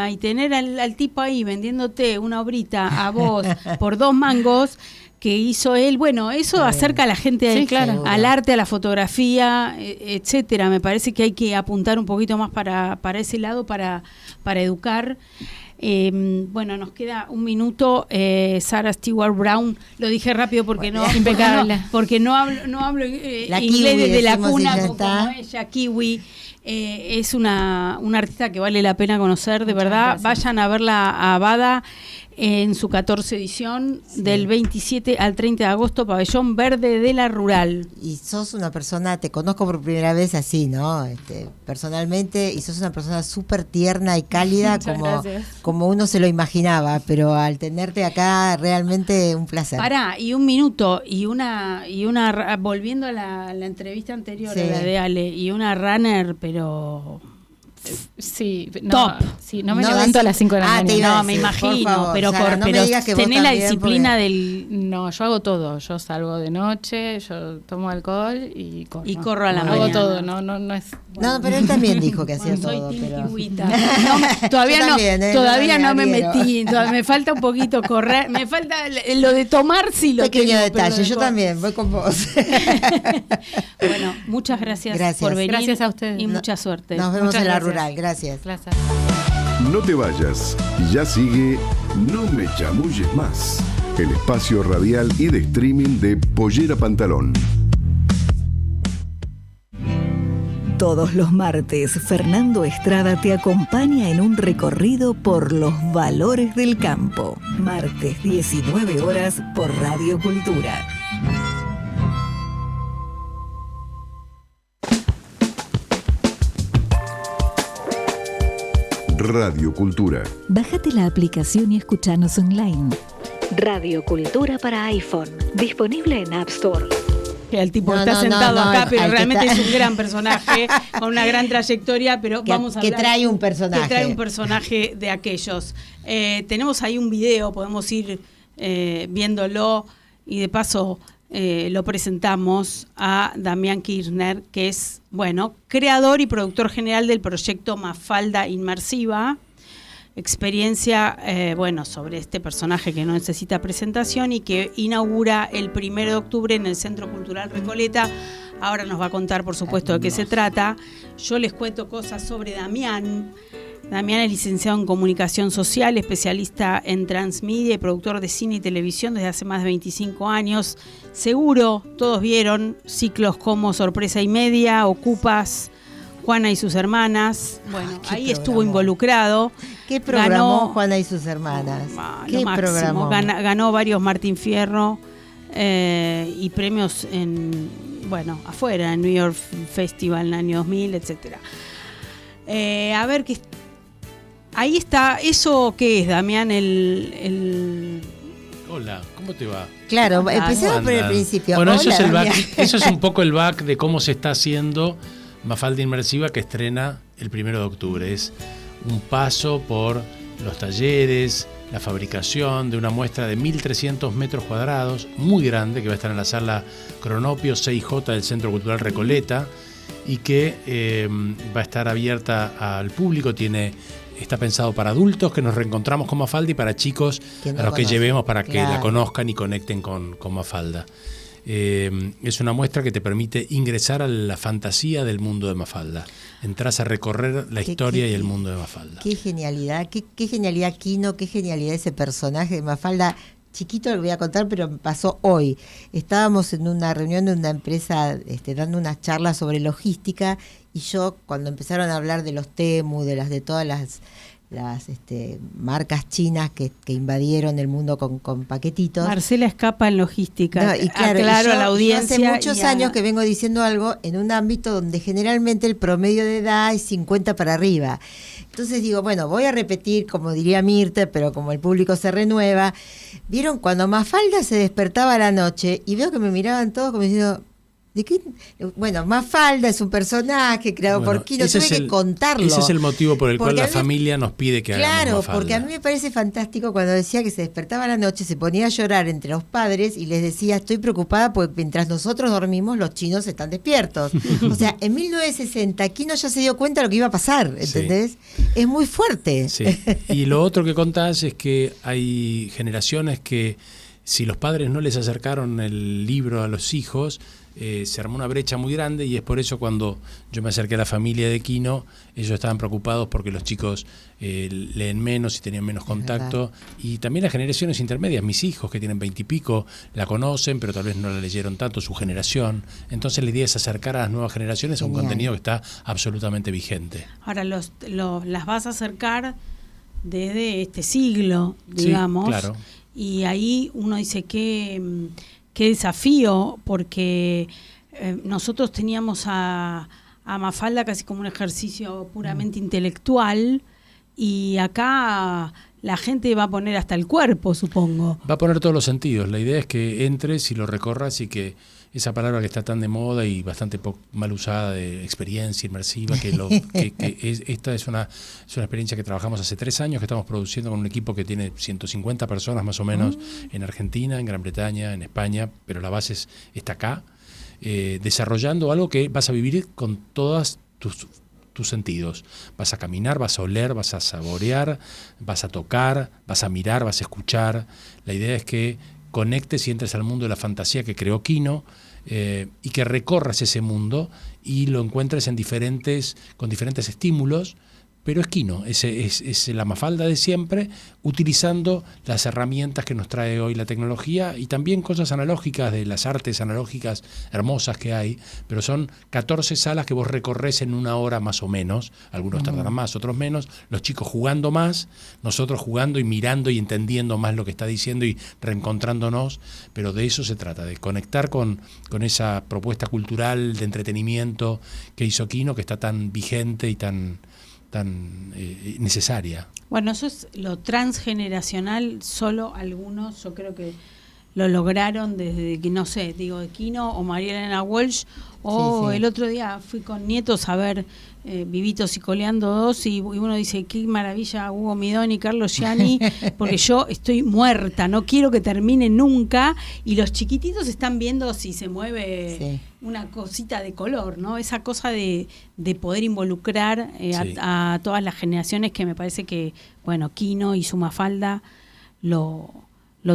y tener al tipo ahí vendiéndote una obrita a vos por 2 mangos que hizo él, bueno, eso acerca a la gente al arte, a la fotografía, etcétera. Me parece que hay que apuntar un poquito más para ese lado, para educar. Bueno, nos queda un minuto. Sarah Stewart Brown, lo dije rápido porque no hablo inglés desde la cuna como ella, Kiwi. Es una artista que vale la pena conocer, de verdad. Vayan a verla a Bada en su 14 edición, del 27 al 30 de agosto, Pabellón Verde de la Rural. Y sos una persona, te conozco por primera vez así, ¿no? Personalmente, y sos una persona súper tierna y cálida, como uno se lo imaginaba, pero al tenerte acá, realmente un placer. Pará, y un minuto, y una volviendo a la entrevista anterior, a la de Ale, y una runner, pero... Sí, top. Sí, no me levanto a las 5 de la mañana. No, me imagino, pero tenés la disciplina del... No, yo hago todo. Yo salgo de noche, yo tomo alcohol y corro. Y corro a la mañana. Hago todo, no es... No, pero él también dijo que hacía todo. Todavía no me metí, me falta un poquito correr, me falta lo de tomar, sí lo pequeño tengo, detalle, yo también, voy con vos. Bueno, muchas gracias por venir. Gracias a ustedes. Y mucha suerte. Nos vemos en la Rural, gracias. No te vayas, ya sigue No me chamulles más, el espacio radial y de streaming de Pollera Pantalón. Todos los martes, Fernando Estrada te acompaña en un recorrido por los valores del campo. Martes, 19 horas, por Radio Cultura. Radio Cultura. Bájate la aplicación y escuchanos online. Radio Cultura para iPhone, disponible en App Store. El tipo está sentado acá, pero realmente es un gran personaje, con una gran trayectoria, pero vamos a hablar... Que trae un personaje. Que trae un personaje de aquellos. Tenemos ahí un video, podemos ir viéndolo, y de paso lo presentamos a Damián Kirchner, que es, creador y productor general del proyecto Mafalda Inmersiva. Experiencia, sobre este personaje que no necesita presentación y que inaugura el 1 de octubre en el Centro Cultural Recoleta. Ahora nos va a contar, por supuesto, de qué se trata. Yo les cuento cosas sobre Damián. Damián es licenciado en Comunicación Social, especialista en transmedia y productor de cine y televisión desde hace más de 25 años. Seguro todos vieron ciclos como Sorpresa y Media, Ocupas, Juana y sus hermanas. Ahí estuvo involucrado. ¿Qué programó Juana y sus hermanas? ¿Qué máximo? Ganó varios Martín Fierro y premios afuera, en New York Festival en el año 2000, etcétera. A ver, ahí está. ¿Eso qué es, Damián? Hola, ¿cómo te va? Claro, empecemos por el principio. Bueno, Hola, eso es un poco el back de cómo se está haciendo Mafalda Inmersiva, que estrena el 1 de octubre. Es un paso por los talleres, la fabricación de una muestra de 1.300 metros cuadrados, muy grande, que va a estar en la sala Cronopio 6J del Centro Cultural Recoleta, y que va a estar abierta al público. Está pensado para adultos que nos reencontramos con Mafalda y para chicos a los que llevemos para que la conozcan y conecten con Mafalda. Es una muestra que te permite ingresar a la fantasía del mundo de Mafalda. Entrás a recorrer la historia y el mundo de Mafalda. Qué genialidad, qué genialidad Quino, qué genialidad ese personaje de Mafalda. Chiquito lo voy a contar, pero pasó hoy. Estábamos en una reunión de una empresa dando unas charlas sobre logística, y yo, cuando empezaron a hablar de los Temu, de todas las marcas chinas que invadieron el mundo con paquetitos. Marcela escapa en logística. No, y claro, a la audiencia. Hace muchos años que vengo diciendo algo en un ámbito donde generalmente el promedio de edad es 50 para arriba. Entonces digo, voy a repetir, como diría Mirta, pero como el público se renueva. ¿Vieron cuando Mafalda se despertaba a la noche y veo que me miraban todos como diciendo, ¿De qué? Bueno, Mafalda es un personaje creado por Quino, tuve que contarlo. Ese es el motivo por el cual la mí, familia nos pide que hagamos Mafalda. Claro, porque a mí me parece fantástico cuando decía que se despertaba a la noche, se ponía a llorar entre los padres y les decía, estoy preocupada porque mientras nosotros dormimos, los chinos están despiertos. O sea, en 1960 Quino ya se dio cuenta de lo que iba a pasar, ¿entendés? Sí. Es muy fuerte. Sí. Y lo otro que contás es que hay generaciones que si los padres no les acercaron el libro a los hijos, se armó una brecha muy grande, y es por eso cuando yo me acerqué a la familia de Quino, ellos estaban preocupados porque los chicos leen menos y tenían menos contacto, y también las generaciones intermedias, mis hijos que tienen 20 y pico, la conocen, pero tal vez no la leyeron tanto, su generación. Entonces la idea es acercar a las nuevas generaciones a un contenido que está absolutamente vigente. Ahora las vas a acercar desde este siglo, digamos, sí, claro. Y ahí uno dice qué desafío, porque nosotros teníamos a Mafalda casi como un ejercicio puramente intelectual, y acá la gente va a poner hasta el cuerpo, supongo. Va a poner todos los sentidos. La idea es que entres y lo recorras, y que esa palabra que está tan de moda y bastante mal usada, de experiencia inmersiva, esta es una experiencia que trabajamos hace 3 años, que estamos produciendo con un equipo que tiene 150 personas más o menos en Argentina, en Gran Bretaña, en España, pero la base está acá, desarrollando algo que vas a vivir con todas tus sentidos. Vas a caminar, vas a oler, vas a saborear, vas a tocar, vas a mirar, vas a escuchar. La idea es que conectes y entres al mundo de la fantasía que creó Quino, y que recorras ese mundo y lo encuentres con diferentes estímulos, pero es Quino, es la Mafalda de siempre, utilizando las herramientas que nos trae hoy la tecnología, y también cosas analógicas, de las artes analógicas hermosas que hay, pero son 14 salas que vos recorres en 1 hora más o menos, algunos tardarán más, otros menos, los chicos jugando más, nosotros jugando y mirando y entendiendo más lo que está diciendo y reencontrándonos, pero de eso se trata, de conectar con esa propuesta cultural de entretenimiento que hizo Quino, que está tan vigente y tan necesaria. Bueno, eso es lo transgeneracional, solo algunos yo creo que lo lograron desde que, no sé, digo, de Quino o María Elena Walsh, o el otro día fui con nietos a ver Vivitos y Coleando 2, y uno dice, qué maravilla Hugo Midón y Carlos Gianni, porque yo estoy muerta, no quiero que termine nunca, y los chiquititos están viendo si se mueve una cosita de color, ¿no? Esa cosa de poder involucrar a todas las generaciones, que me parece que, bueno, Quino y su Mafalda lo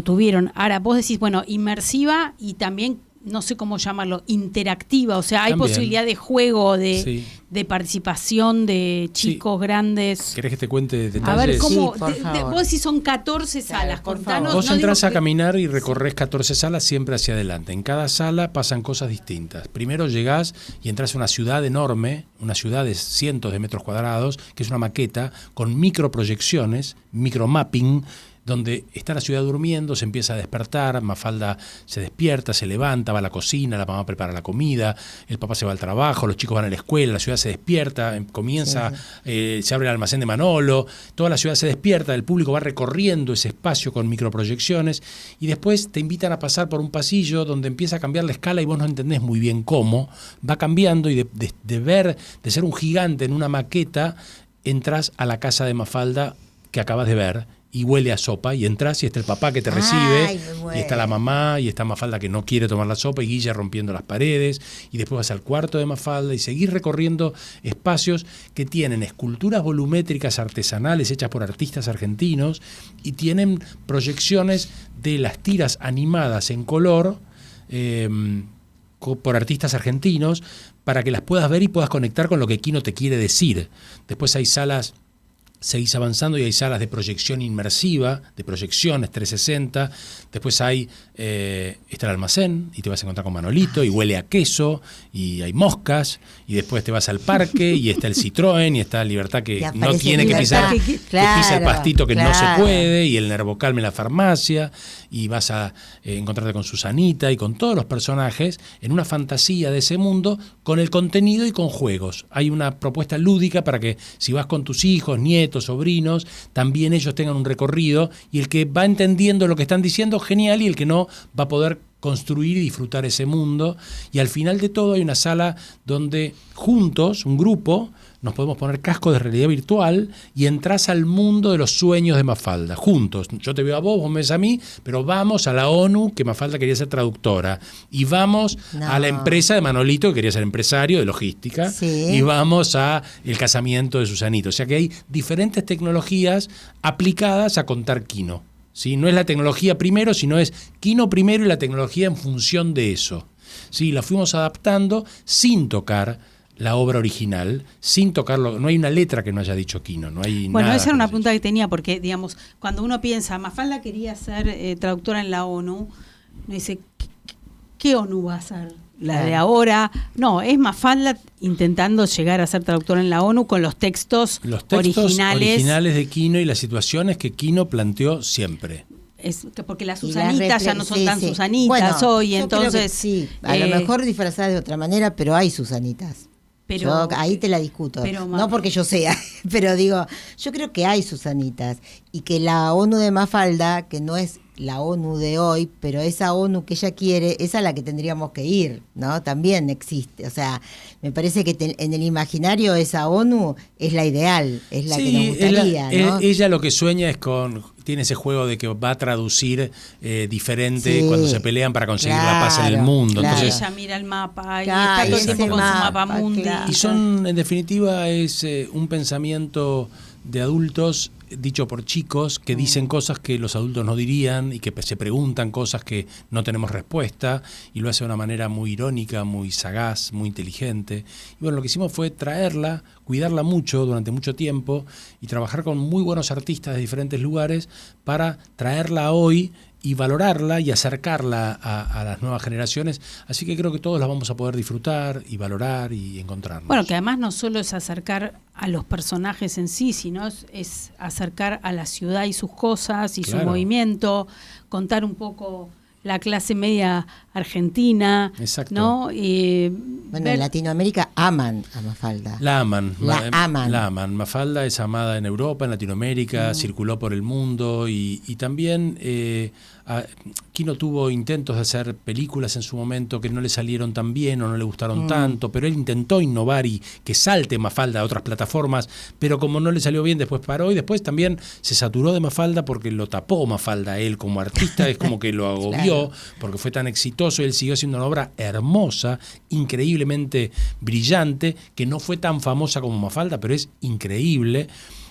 tuvieron. Ahora, vos decís, bueno, inmersiva y también, no sé cómo llamarlo, interactiva, o sea, hay también posibilidad de juego, de participación de chicos, grandes. ¿Querés que te cuente detalles? A ver, ¿cómo? Vos decís son 14 salas, contanos. Vos entras a caminar y recorres 14 salas siempre hacia adelante. En cada sala pasan cosas distintas. Primero llegás y entras a una ciudad enorme, una ciudad de cientos de metros cuadrados, que es una maqueta con microproyecciones, micromapping, donde está la ciudad durmiendo, se empieza a despertar, Mafalda se despierta, se levanta, va a la cocina, la mamá prepara la comida, el papá se va al trabajo, los chicos van a la escuela, la ciudad se despierta, comienza, se abre el almacén de Manolo, toda la ciudad se despierta, el público va recorriendo ese espacio con microproyecciones, y después te invitan a pasar por un pasillo donde empieza a cambiar la escala y vos no entendés muy bien cómo, va cambiando, y de ser un gigante en una maqueta, entras a la casa de Mafalda que acabas de ver, y huele a sopa, y entras y está el papá que te recibe, y está la mamá, y está Mafalda que no quiere tomar la sopa, y Guilla rompiendo las paredes, y después vas al cuarto de Mafalda y seguís recorriendo espacios que tienen esculturas volumétricas artesanales hechas por artistas argentinos, y tienen proyecciones de las tiras animadas en color por artistas argentinos, para que las puedas ver y puedas conectar con lo que Quino te quiere decir. Después hay salas, seguís avanzando, y hay salas de proyección inmersiva, de proyecciones 360, después hay está el almacén, y te vas a encontrar con Manolito, y huele a queso, y hay moscas, y después te vas al parque, y está el Citroën, y está Libertad, que no tiene que pisar, que pisa el pastito que no se puede, y el Nervocalme en la farmacia, y vas a encontrarte con Susanita y con todos los personajes en una fantasía de ese mundo, con el contenido y con juegos. Hay una propuesta lúdica para que si vas con tus hijos, nietos, sobrinos, también ellos tengan un recorrido, y el que va entendiendo lo que están diciendo, genial, y el que no va a poder construir y disfrutar ese mundo. Y al final de todo hay una sala donde juntos, un grupo, nos podemos poner cascos de realidad virtual y entras al mundo de los sueños de Mafalda, juntos. Yo te veo a vos, vos me ves a mí, pero vamos a la ONU, que Mafalda quería ser traductora, y vamos a la empresa de Manolito, que quería ser empresario de logística, y vamos a el casamiento de Susanito. O sea que hay diferentes tecnologías aplicadas a contar Kino. ¿Sí? No es la tecnología primero, sino es Kino primero y la tecnología en función de eso. ¿Sí? La fuimos adaptando sin tocar la obra original, sin tocarlo. No hay una letra que no haya dicho Kino, no hay bueno, nada. Esa era una pregunta que tenía, porque, digamos, cuando uno piensa, Mafalda quería ser traductora en la ONU, uno dice, ¿qué ONU va a ser? La de ahora. No, es Mafalda intentando llegar a ser traductora en la ONU con los textos originales de Kino y las situaciones que Kino planteó siempre. Es que porque las Susanitas ya no son tan Susanitas bueno, hoy, entonces... Sí, a lo mejor disfrazadas de otra manera, pero hay Susanitas. Yo ahí te la discuto, no porque yo sea, pero digo, yo creo que hay Susanitas y que la ONU de Mafalda, que no es la ONU de hoy, pero esa ONU que ella quiere, esa a la que tendríamos que ir, ¿no? También existe, o sea, me parece que en el imaginario esa ONU es la ideal, es la que nos gustaría, ¿no? Ella lo que sueña es tiene ese juego de que va a traducir diferente cuando se pelean para conseguir la paz en el mundo. Entonces, ella mira el mapa y está todo el tiempo con su mapa mundi. Y son, en definitiva, es un pensamiento de adultos dicho por chicos que dicen cosas que los adultos no dirían y que se preguntan cosas que no tenemos respuesta, y lo hace de una manera muy irónica, muy sagaz, muy inteligente. Y bueno, lo que hicimos fue traerla, cuidarla mucho durante mucho tiempo y trabajar con muy buenos artistas de diferentes lugares para traerla hoy y valorarla y acercarla a las nuevas generaciones. Así que creo que todos la vamos a poder disfrutar y valorar y encontrarnos. Bueno, que además no solo es acercar a los personajes en sí, sino es acercar a la ciudad y sus cosas y su movimiento, contar un poco la clase media argentina, ¿no? Bueno, en Latinoamérica aman a Mafalda. La aman. Mafalda es amada en Europa, en Latinoamérica, circuló por el mundo y también Kino tuvo intentos de hacer películas en su momento que no le salieron tan bien o no le gustaron tanto, pero él intentó innovar y que salte Mafalda a otras plataformas, pero como no le salió bien, después paró y después también se saturó de Mafalda porque lo tapó Mafalda él como artista, es como que lo agobió porque fue tan exitoso y él siguió haciendo una obra hermosa, increíblemente brillante, que no fue tan famosa como Mafalda, pero es increíble.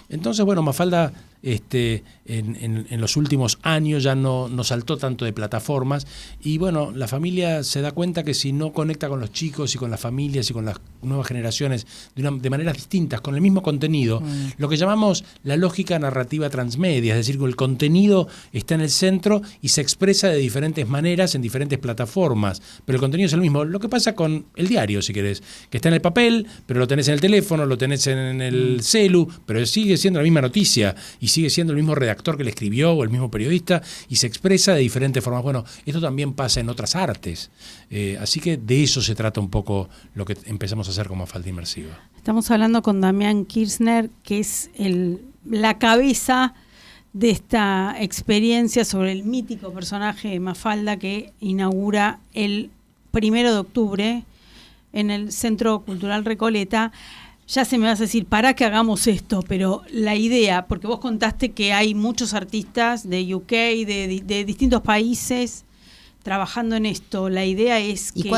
Entonces, bueno, Mafalda en los últimos años ya no saltó tanto de plataformas y bueno, la familia se da cuenta que si no conecta con los chicos y con las familias y con las nuevas generaciones de maneras distintas, con el mismo contenido, lo que llamamos la lógica narrativa transmedia, es decir, que el contenido está en el centro y se expresa de diferentes maneras en diferentes plataformas, pero el contenido es el mismo. Lo que pasa con el diario, si querés, que está en el papel, pero lo tenés en el teléfono, lo tenés en el celu, pero sigue siendo la misma noticia y sigue siendo el mismo redactor que le escribió o el mismo periodista y se expresa de diferentes formas. Bueno, esto también pasa en otras artes. Así que de eso se trata un poco lo que empezamos a hacer con Mafalda Inmersiva. Estamos hablando con Damián Kirchner, que es la cabeza de esta experiencia sobre el mítico personaje de Mafalda que inaugura el 1 de octubre en el Centro Cultural Recoleta. Ya se me vas a decir, para que hagamos esto, pero la idea, porque vos contaste que hay muchos artistas de UK, de distintos países trabajando en esto. La idea es que...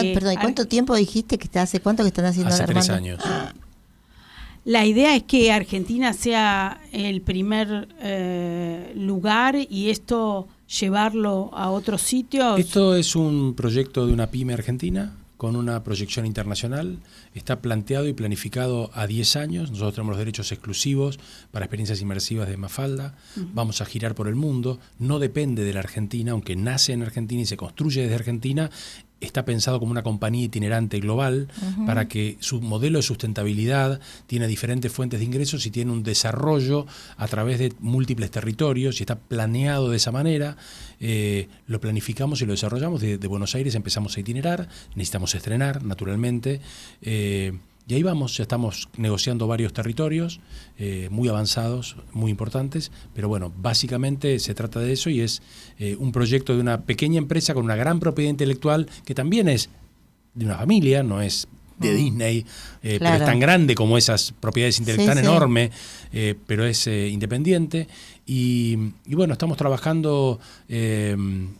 ¿Cuánto tiempo dijiste que hace cuánto que están haciendo? Hace 3 años. La idea es que Argentina sea el primer lugar y esto llevarlo a otros sitios. Esto es un proyecto de una pyme argentina con una proyección internacional. Está planteado y planificado a 10 años. Nosotros tenemos los derechos exclusivos para experiencias inmersivas de Mafalda. Vamos a girar por el mundo. No depende de la Argentina, aunque nace en Argentina y se construye desde Argentina. Está pensado como una compañía itinerante global para que su modelo de sustentabilidad tiene diferentes fuentes de ingresos y tiene un desarrollo a través de múltiples territorios y está planeado de esa manera. Lo planificamos y lo desarrollamos. De Buenos Aires empezamos a itinerar, necesitamos estrenar, naturalmente. Y ahí vamos, ya estamos negociando varios territorios muy avanzados, muy importantes, pero bueno, básicamente se trata de eso y es un proyecto de una pequeña empresa con una gran propiedad intelectual que también es de una familia, no es de Disney, pero es tan grande como esas propiedades intelectuales, tan enorme, pero es independiente. Y bueno, estamos trabajando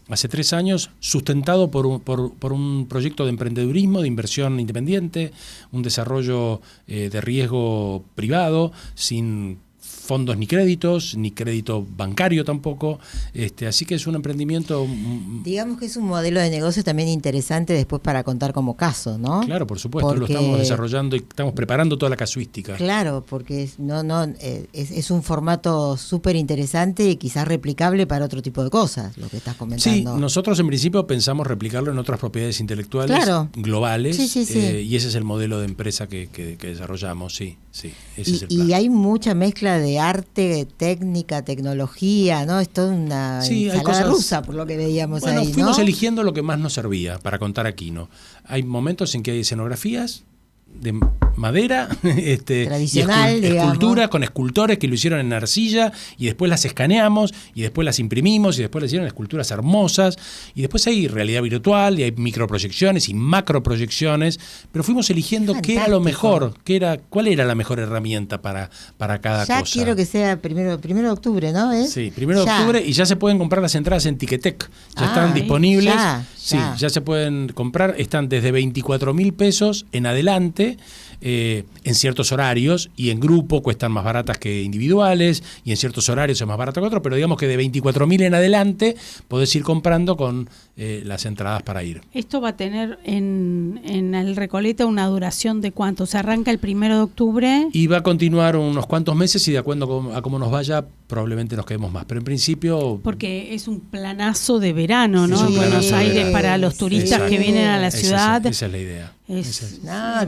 hace 3 años, sustentado por un proyecto de emprendedurismo, de inversión independiente, un desarrollo de riesgo privado, sin fondos ni crédito bancario tampoco, así que es un emprendimiento. Digamos que es un modelo de negocio también interesante después para contar como caso, ¿no? Claro, por supuesto, lo estamos desarrollando y estamos preparando toda la casuística. Claro, porque es un formato súper interesante y quizás replicable para otro tipo de cosas, lo que estás comentando. Sí, nosotros en principio pensamos replicarlo en otras propiedades intelectuales globales, sí. Y ese es el modelo de empresa que desarrollamos, sí, ese es el plan. Y hay mucha mezcla de arte, técnica, tecnología, ¿no? Es toda una ensalada rusa, por lo que veíamos ahí, ¿no? Fuimos eligiendo lo que más nos servía para contar a Quino. Hay momentos en que hay escenografías de madera, tradicional, y esculturas con escultores que lo hicieron en arcilla y después las escaneamos y después las imprimimos y después le hicieron esculturas hermosas y después hay realidad virtual y hay microproyecciones y macroproyecciones, pero fuimos eligiendo qué era lo mejor, cuál era la mejor herramienta para cada cosa. Ya quiero que sea primero de octubre, ¿no? Sí, 1 de octubre y ya se pueden comprar las entradas en Ticketek, ya están disponibles. Ya se pueden comprar, están desde 24.000 pesos en adelante, en ciertos horarios, y en grupo cuestan más baratas que individuales, y en ciertos horarios es más barato que otro, pero digamos que de 24.000 en adelante podés ir comprando con las entradas para ir. Esto va a tener en el Recoleta una duración de ¿cuánto? ¿Se arranca el 1 de octubre? Y va a continuar unos cuantos meses y de acuerdo a cómo nos vaya, probablemente nos quedemos más, pero en principio... Porque es un planazo de verano, ¿no? En Buenos Aires para los turistas que vienen a la ciudad. Esa es la idea. Es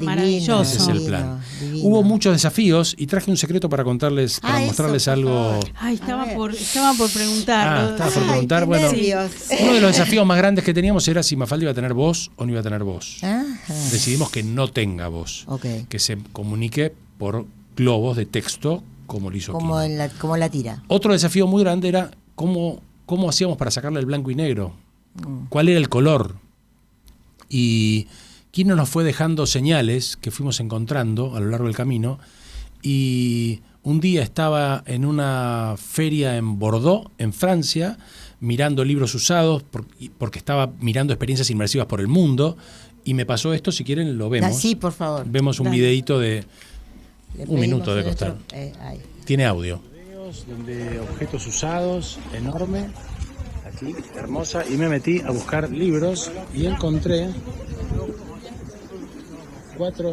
maravilloso. Ese es el plan. Hubo muchos desafíos y traje un secreto para contarles, para mostrarles algo. Estaba por preguntar. Estaba por preguntar. Bueno, uno de los desafíos más grandes que teníamos era si Mafalda iba a tener voz o no iba a tener voz. Decidimos que no tenga voz, que se comunique por globos de texto como lo hizo como la tira. Otro desafío muy grande era cómo hacíamos para sacarle el blanco y negro, cuál era el color. Y Quino nos fue dejando señales que fuimos encontrando a lo largo del camino, y un día estaba en una feria en Bordeaux, en Francia, mirando libros usados, porque estaba mirando experiencias inmersivas por el mundo, y me pasó esto, si quieren lo vemos. Sí, por favor. Vemos un videíto de un minuto de costar. Tiene audio. De objetos usados, enorme, aquí, hermosa, y me metí a buscar libros y encontré 4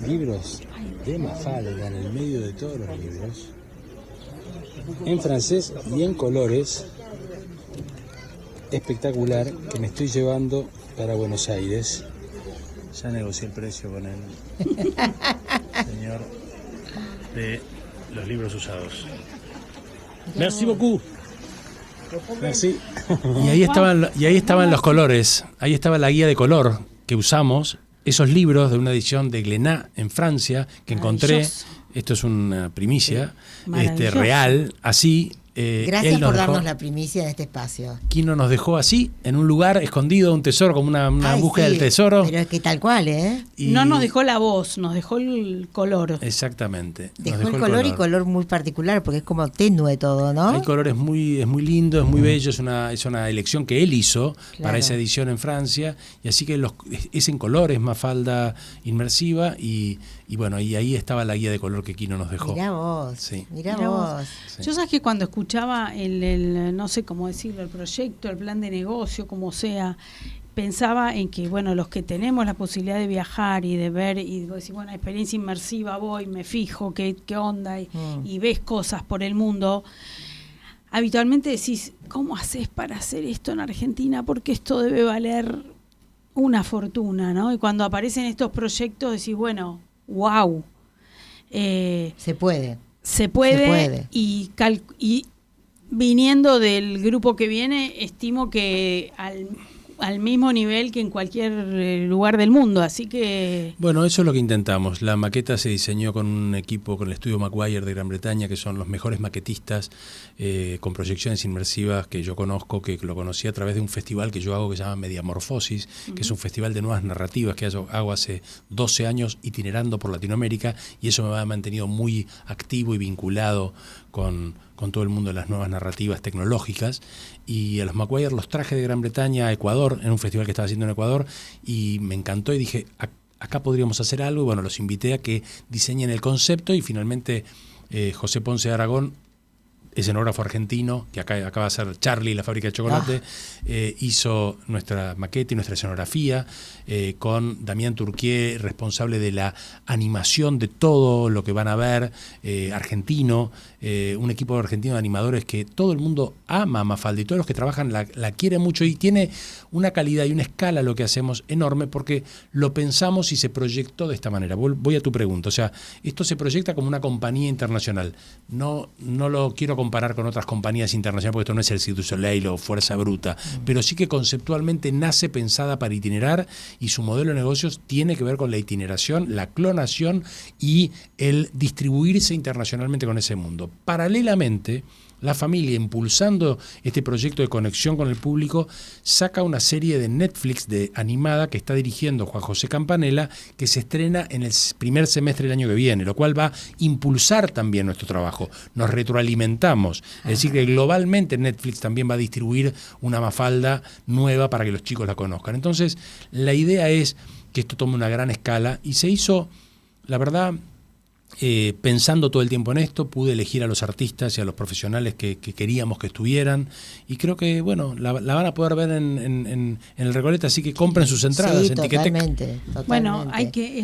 libros de Mafalda en el medio de todos los libros, en francés y en colores, espectacular, que me estoy llevando para Buenos Aires. Ya negocié el precio con el señor de los libros usados. Merci beaucoup. Merci. Y ahí estaban los colores, ahí estaba la guía de color que usamos. Esos libros de una edición de Glénat en Francia que encontré, esto es una primicia, real, así. Gracias por darnos la primicia en este espacio. Quino nos dejó así, en un lugar escondido, un tesoro, como una búsqueda del tesoro. Pero es que tal cual, ¿eh? No nos dejó la voz, nos dejó el color. Exactamente. Dejó el color y color muy particular, porque es como tenue todo, ¿no? El color es muy lindo, es muy bello, es una elección que él hizo para esa edición en Francia, y así que es en color, es Mafalda inmersiva, y bueno, y ahí estaba la guía de color que Quino nos dejó. Mirá vos, sí. Mirá vos. Sí. Yo sabes que cuando escuchaba el no sé cómo decirlo, el proyecto, el plan de negocio, como sea, pensaba en que, bueno, los que tenemos la posibilidad de viajar y de ver, y decir, bueno, experiencia inmersiva, voy, me fijo qué onda, y ves cosas por el mundo, habitualmente decís, ¿cómo haces para hacer esto en Argentina? Porque esto debe valer una fortuna, ¿no? Y cuando aparecen estos proyectos decís, bueno, wow. Se puede. Y viniendo del grupo que viene, estimo que al mismo nivel que en cualquier lugar del mundo, así que... Bueno, eso es lo que intentamos. La maqueta se diseñó con un equipo, con el estudio Maguire de Gran Bretaña, que son los mejores maquetistas con proyecciones inmersivas que yo conozco, que lo conocí a través de un festival que yo hago que se llama Mediamorfosis, que es un festival de nuevas narrativas que hago hace 12 años itinerando por Latinoamérica, y eso me ha mantenido muy activo y vinculado con todo el mundo de las nuevas narrativas tecnológicas. Y a los Maguire los traje de Gran Bretaña a Ecuador, en un festival que estaba haciendo en Ecuador, y me encantó y dije, acá podríamos hacer algo, y bueno, los invité a que diseñen el concepto, y finalmente José Ponce de Aragón, escenógrafo argentino, que acá va a ser Charlie, la fábrica de chocolate, hizo nuestra maqueta y nuestra escenografía, con Damián Turquier, responsable de la animación de todo lo que van a ver, argentino, un equipo argentino de animadores que todo el mundo ama a Mafalda, y todos los que trabajan la quieren mucho, y tiene una calidad y una escala lo que hacemos enorme, porque lo pensamos y se proyectó de esta manera. Voy a tu pregunta, o sea, esto se proyecta como una compañía internacional. No lo quiero comparar con otras compañías internacionales, porque esto no es el Cirque du Soleil o Fuerza Bruta, pero sí que conceptualmente nace pensada para itinerar, y su modelo de negocios tiene que ver con la itineración, la clonación y el distribuirse internacionalmente con ese mundo. Paralelamente, la familia, impulsando este proyecto de conexión con el público, saca una serie de Netflix animada que está dirigiendo Juan José Campanella, que se estrena en el primer semestre del año que viene, lo cual va a impulsar también nuestro trabajo. Nos retroalimentamos. Es decir, que globalmente Netflix también va a distribuir una Mafalda nueva para que los chicos la conozcan. Entonces, la idea es que esto tome una gran escala, y se hizo, la verdad, pensando todo el tiempo en esto. Pude elegir a los artistas y a los profesionales que queríamos que estuvieran, y creo que bueno, la van a poder ver en el Recoleta, así que compren sus entradas en Ticketek. Totalmente. Bueno, hay que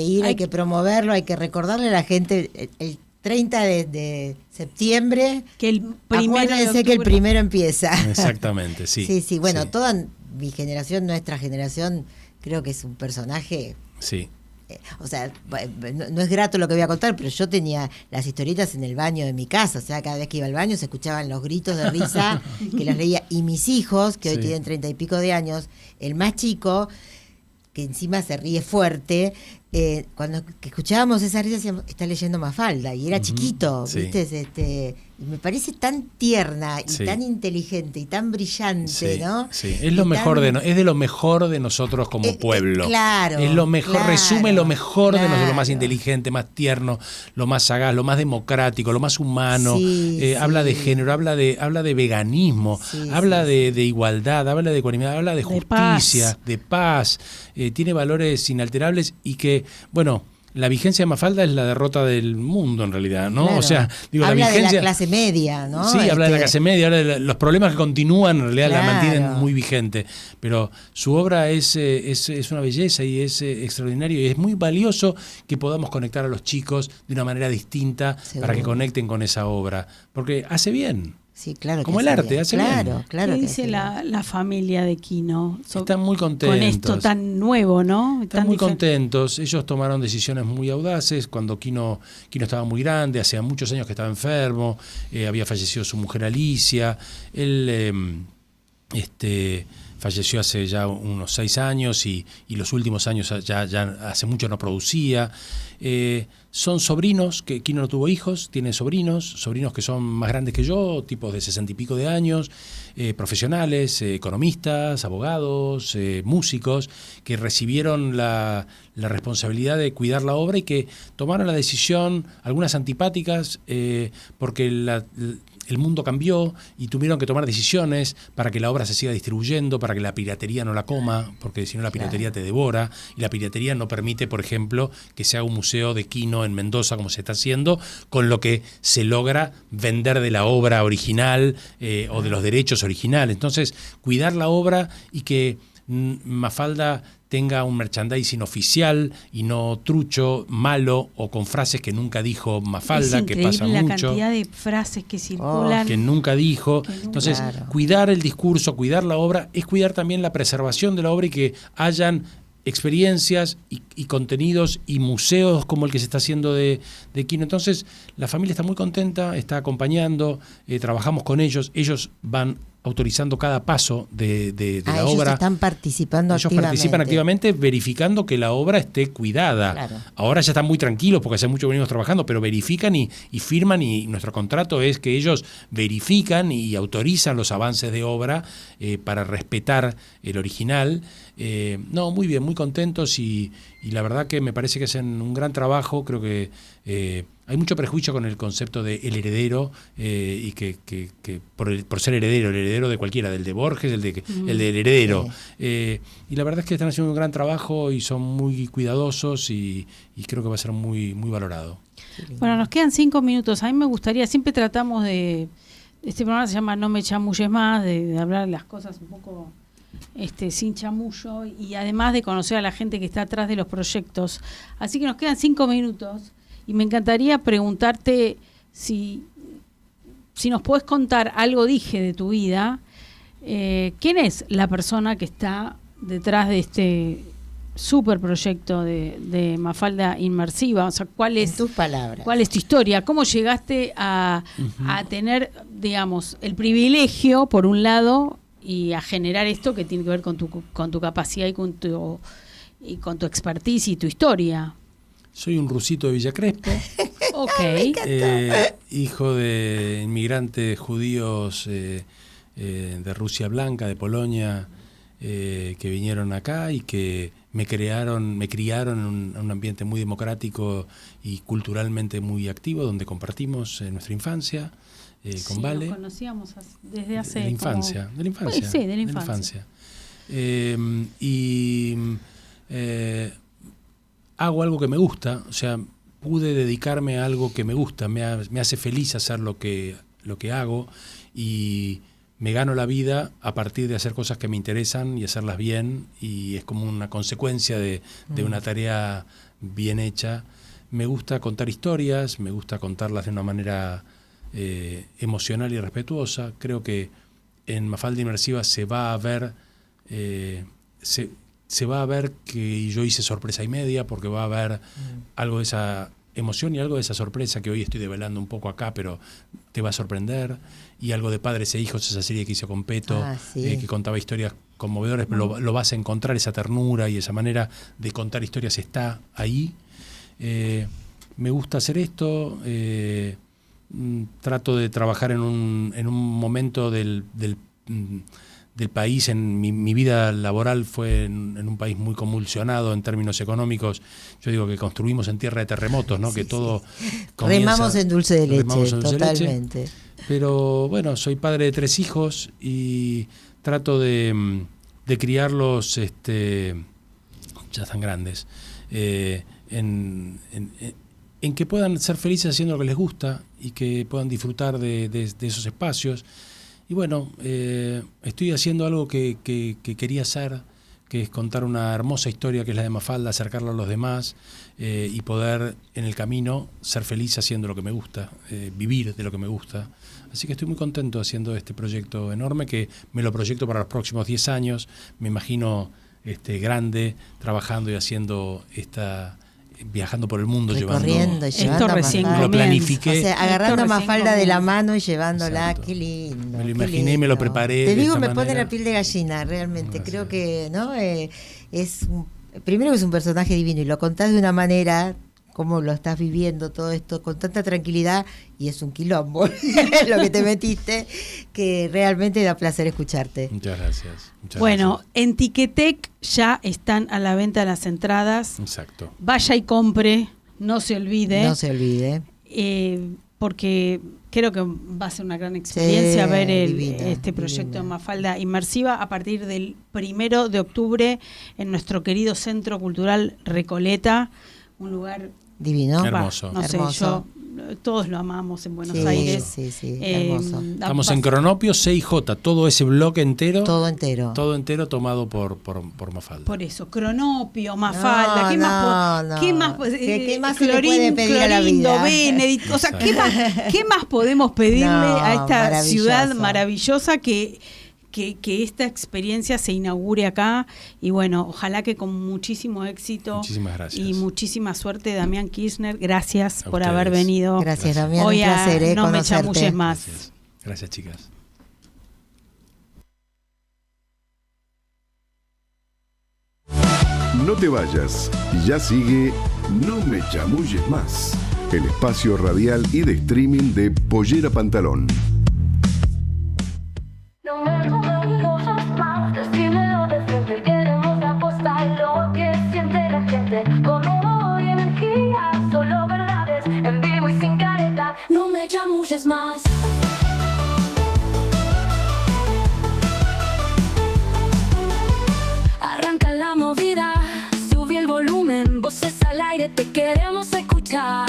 ir, hay que promoverlo, hay que recordarle a la gente el 30 de septiembre, que el acuérdense que el primero empieza. Exactamente, sí. Sí, bueno, toda mi generación, nuestra generación, creo que es un personaje. Sí. O sea, no es grato lo que voy a contar, pero yo tenía las historietas en el baño de mi casa, o sea, cada vez que iba al baño se escuchaban los gritos de risa que las leía, y mis hijos, que hoy tienen 30 y pico de años, el más chico, que encima se ríe fuerte, cuando escuchábamos esa risa decíamos, está leyendo Mafalda, y era chiquito, ¿viste? Y me parece tan tierna y tan inteligente y tan brillante, ¿no? Sí, es lo mejor es de lo mejor de nosotros como pueblo. Claro. Es lo mejor, resume lo mejor de nosotros, lo más inteligente, más tierno, lo más sagaz, lo más democrático, lo más humano. Habla de género, habla de veganismo, habla de igualdad, habla de ecuanimidad, habla de justicia, de paz. Tiene valores inalterables, y que, bueno, la vigencia de Mafalda es la derrota del mundo en realidad, ¿no? Claro. O sea, digo, habla la vigencia de la clase media, ¿no? Sí, habla de la clase media, habla de los problemas que continúan, en realidad la mantienen muy vigente. Pero su obra es una belleza, y es extraordinario, y es muy valioso que podamos conectar a los chicos de una manera distinta para que conecten con esa obra, porque hace bien. Sí, claro. Como el arte, hace bien. Claro. ¿Qué dice la familia de Kino? Están muy contentos. Con esto tan nuevo, ¿no? Están muy contentos. Ellos tomaron decisiones muy audaces cuando Kino estaba muy grande, hacía muchos años que estaba enfermo, había fallecido su mujer Alicia, él falleció hace ya unos 6 años, y los últimos años ya hace mucho no producía. Son sobrinos, que Kino no tuvo hijos, tiene sobrinos que son más grandes que yo, tipos de 60 y pico de años, profesionales, economistas, abogados, músicos, que recibieron la responsabilidad de cuidar la obra, y que tomaron la decisión, algunas antipáticas, porque el mundo cambió y tuvieron que tomar decisiones para que la obra se siga distribuyendo, para que la piratería no la coma, porque si no la piratería te devora, y la piratería no permite, por ejemplo, que se haga un museo de Kino en Mendoza como se está haciendo, con lo que se logra vender de la obra original o de los derechos originales. Entonces, cuidar la obra, y que Mafalda tenga un merchandising oficial y no trucho, malo, o con frases que nunca dijo Mafalda, que pasa la mucho. Cantidad de frases que circulan. Que nunca dijo. Entonces, cuidar el discurso, cuidar la obra, es cuidar también la preservación de la obra, y que hayan experiencias y contenidos y museos como el que se está haciendo de Kino. Entonces, la familia está muy contenta, está acompañando, trabajamos con ellos van autorizando cada paso de la ellos obra. Están participando ellos activamente. participan activamente verificando que la obra esté cuidada. Claro. Ahora ya están muy tranquilos porque hace mucho que venimos trabajando, pero verifican y firman, y nuestro contrato es que ellos verifican y autorizan los avances de obra para respetar el original. No, muy bien, muy contentos y la verdad que me parece que hacen un gran trabajo. Creo que hay mucho prejuicio con el concepto de el heredero y que por ser heredero, el heredero de cualquiera, del de Borges, el del heredero. Y la verdad es que están haciendo un gran trabajo y son muy cuidadosos y creo que va a ser muy, muy valorado. Bueno, nos quedan 5 minutos. A mí me gustaría, siempre tratamos de, este programa se llama No me chamulles más, de hablar las cosas un poco sin chamullo y además de conocer a la gente que está atrás de los proyectos. Así que nos quedan 5 minutos y me encantaría preguntarte si nos podés contar algo, dije, de tu vida. ¿Quién es la persona que está detrás de este super proyecto de Mafalda Inmersiva? O sea, ¿cuál es, en tus palabras, cuál es tu historia? ¿Cómo llegaste a tener, digamos, el privilegio, por un lado, y a generar esto que tiene que ver con tu capacidad y con tu expertise y tu historia? Soy un rusito de Villa Crespo. Ok. Hijo de inmigrantes judíos de Rusia Blanca, de Polonia, que vinieron acá y que me criaron en un ambiente muy democrático y culturalmente muy activo, donde compartimos nuestra infancia con Vale. Nos conocíamos desde hace... De la infancia. Pues sí, de la infancia. Hago algo que me gusta, o sea, pude dedicarme a algo que me gusta, me hace feliz hacer lo que hago y me gano la vida a partir de hacer cosas que me interesan y hacerlas bien, y es como una consecuencia de una tarea bien hecha. Me gusta contar historias, me gusta contarlas de una manera emocional y respetuosa. Creo que en Mafalda Inmersiva se va a ver que yo hice sorpresa y media, porque va a haber algo de esa emoción y algo de esa sorpresa que hoy estoy develando un poco acá, pero te va a sorprender, y algo de Padres e Hijos, esa serie que hice con Peto, que contaba historias conmovedoras, pero lo vas a encontrar, esa ternura y esa manera de contar historias está ahí. Me gusta hacer esto, trato de trabajar en un momento del país. En mi vida laboral fue en un país muy convulsionado en términos económicos. Yo digo que construimos en tierra de terremotos, ¿no? Que todo comienza, remamos en dulce de leche, totalmente. Pero bueno, soy padre de 3 hijos y trato de criarlos, ya están grandes, en que puedan ser felices haciendo lo que les gusta y que puedan disfrutar de esos espacios. Y bueno, estoy haciendo algo que quería hacer, que es contar una hermosa historia que es la de Mafalda, acercarla a los demás y poder en el camino ser feliz haciendo lo que me gusta, vivir de lo que me gusta. Así que estoy muy contento haciendo este proyecto enorme, que me lo proyecto para los próximos 10 años. Me imagino grande, trabajando y haciendo viajando por el mundo, recorriendo, llevando esto recién lo planifiqué. O sea, agarrando a Mafalda de la mano y llevándola. Exacto. Qué lindo. Me lo imaginé y me lo preparé. Te digo, me pone la piel de gallina, realmente. Gracias. Creo que primero que es un personaje divino y lo contás de una manera, como lo estás viviendo todo esto, con tanta tranquilidad, y es un quilombo lo que te metiste, que realmente da placer escucharte. Muchas gracias. Bueno, en Ticketek ya están a la venta las entradas. Exacto. Vaya y compre, no se olvide. No se olvide. Porque creo que va a ser una gran experiencia ver este proyecto de Mafalda Inmersiva a partir del 1 de octubre en nuestro querido Centro Cultural Recoleta, un lugar divino, hermoso. No sé, todos lo amamos en Buenos Aires. Sí, hermoso. Estamos en Cronopio, CIJ, todo ese bloque entero. Todo entero tomado por Mafalda. Por eso, Cronopio, Mafalda, ¿qué más se le puede pedir a la vida? Benedict, o sea, ¿qué más podemos pedirle a esta ciudad maravillosa que esta experiencia se inaugure acá? Y bueno, ojalá que con muchísimo éxito. Muchísimas gracias. Y muchísima suerte, Damián Kirchner. Gracias por ustedes. haber venido. Gracias, Damián. Hoy un placer No conocerte. me chamulles más. Gracias, chicas. No te vayas, ya sigue No me chamulles más, el espacio radial y de streaming de Pollera Pantalón. No me chamulles más, decímelo de frente, queremos apostar lo que siente la gente, con humor y energía, solo verdades, en vivo y sin careta. No me chamulles más. Arranca la movida, sube el volumen, voces al aire, te queremos escuchar.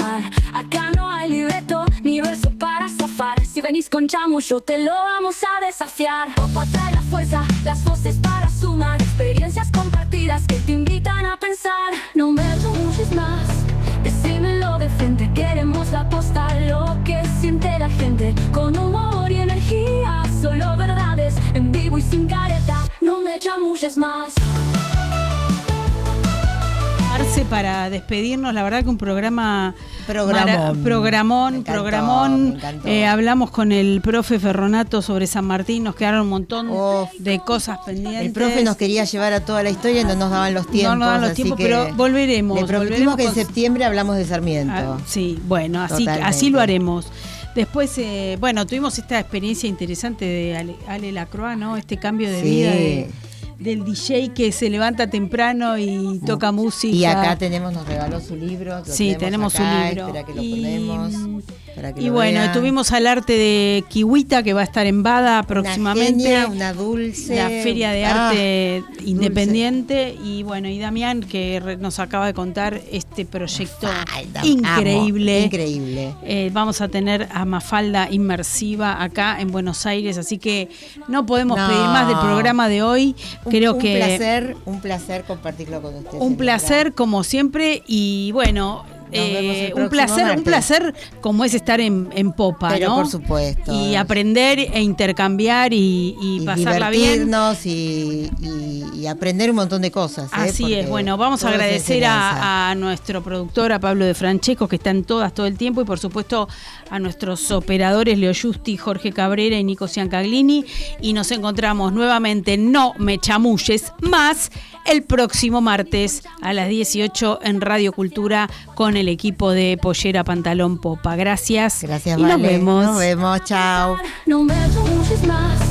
Acá no hay libreto ni verso para zafar. Si venís con chamullo te lo vamos a desafiar. Popa trae la fuerza, las voces para sumar, experiencias compartidas que te invitan a pensar. No me chamulles más, decímelo de frente, queremos apostar lo que siente la gente, con humor y energía, solo verdades, en vivo y sin careta. No me chamulles más. Para despedirnos, la verdad que un programón. Hablamos con el profe Ferronato sobre San Martín, nos quedaron un montón de cosas pendientes. El profe nos quería llevar a toda la historia y no nos daban los tiempos. No nos daban los tiempos, pero volveremos. Le prometimos que en septiembre hablamos de Sarmiento. Sí, bueno, así lo haremos. Después, tuvimos esta experiencia interesante de Ale Lacroix, ¿no? Este cambio de vida del DJ que se levanta temprano y toca música. Y acá nos regaló su libro. Sí, tenemos su libro. Espera que lo ponemos. Y bueno, tuvimos al arte de Kiwita, que va a estar en Bada próximamente. Una genia, una dulce. La Feria de Arte Independiente. Dulce. Y bueno, y Damián, que nos acaba de contar este proyecto increíble. Increíble. Vamos a tener a Mafalda Inmersiva acá en Buenos Aires, así que no podemos pedir más del programa de hoy. Un placer compartirlo con ustedes. Un placer como siempre y bueno, un placer como es estar en Popa, pero ¿no? Por supuesto. Y aprender e intercambiar y pasarla bien. Y aprender un montón de cosas. Así es, bueno, vamos a agradecer a nuestro productor, a Pablo de Francesco, que está en todas todo el tiempo, y por supuesto a nuestros operadores Leo Justi, Jorge Cabrera y Nico Ciancaglini, y nos encontramos nuevamente No me chamulles más el próximo martes a las 18 en Radio Cultura con el equipo de Pollera Pantalón Popa. Gracias. Gracias, y Vale. Nos vemos, chao. No me chamulles más.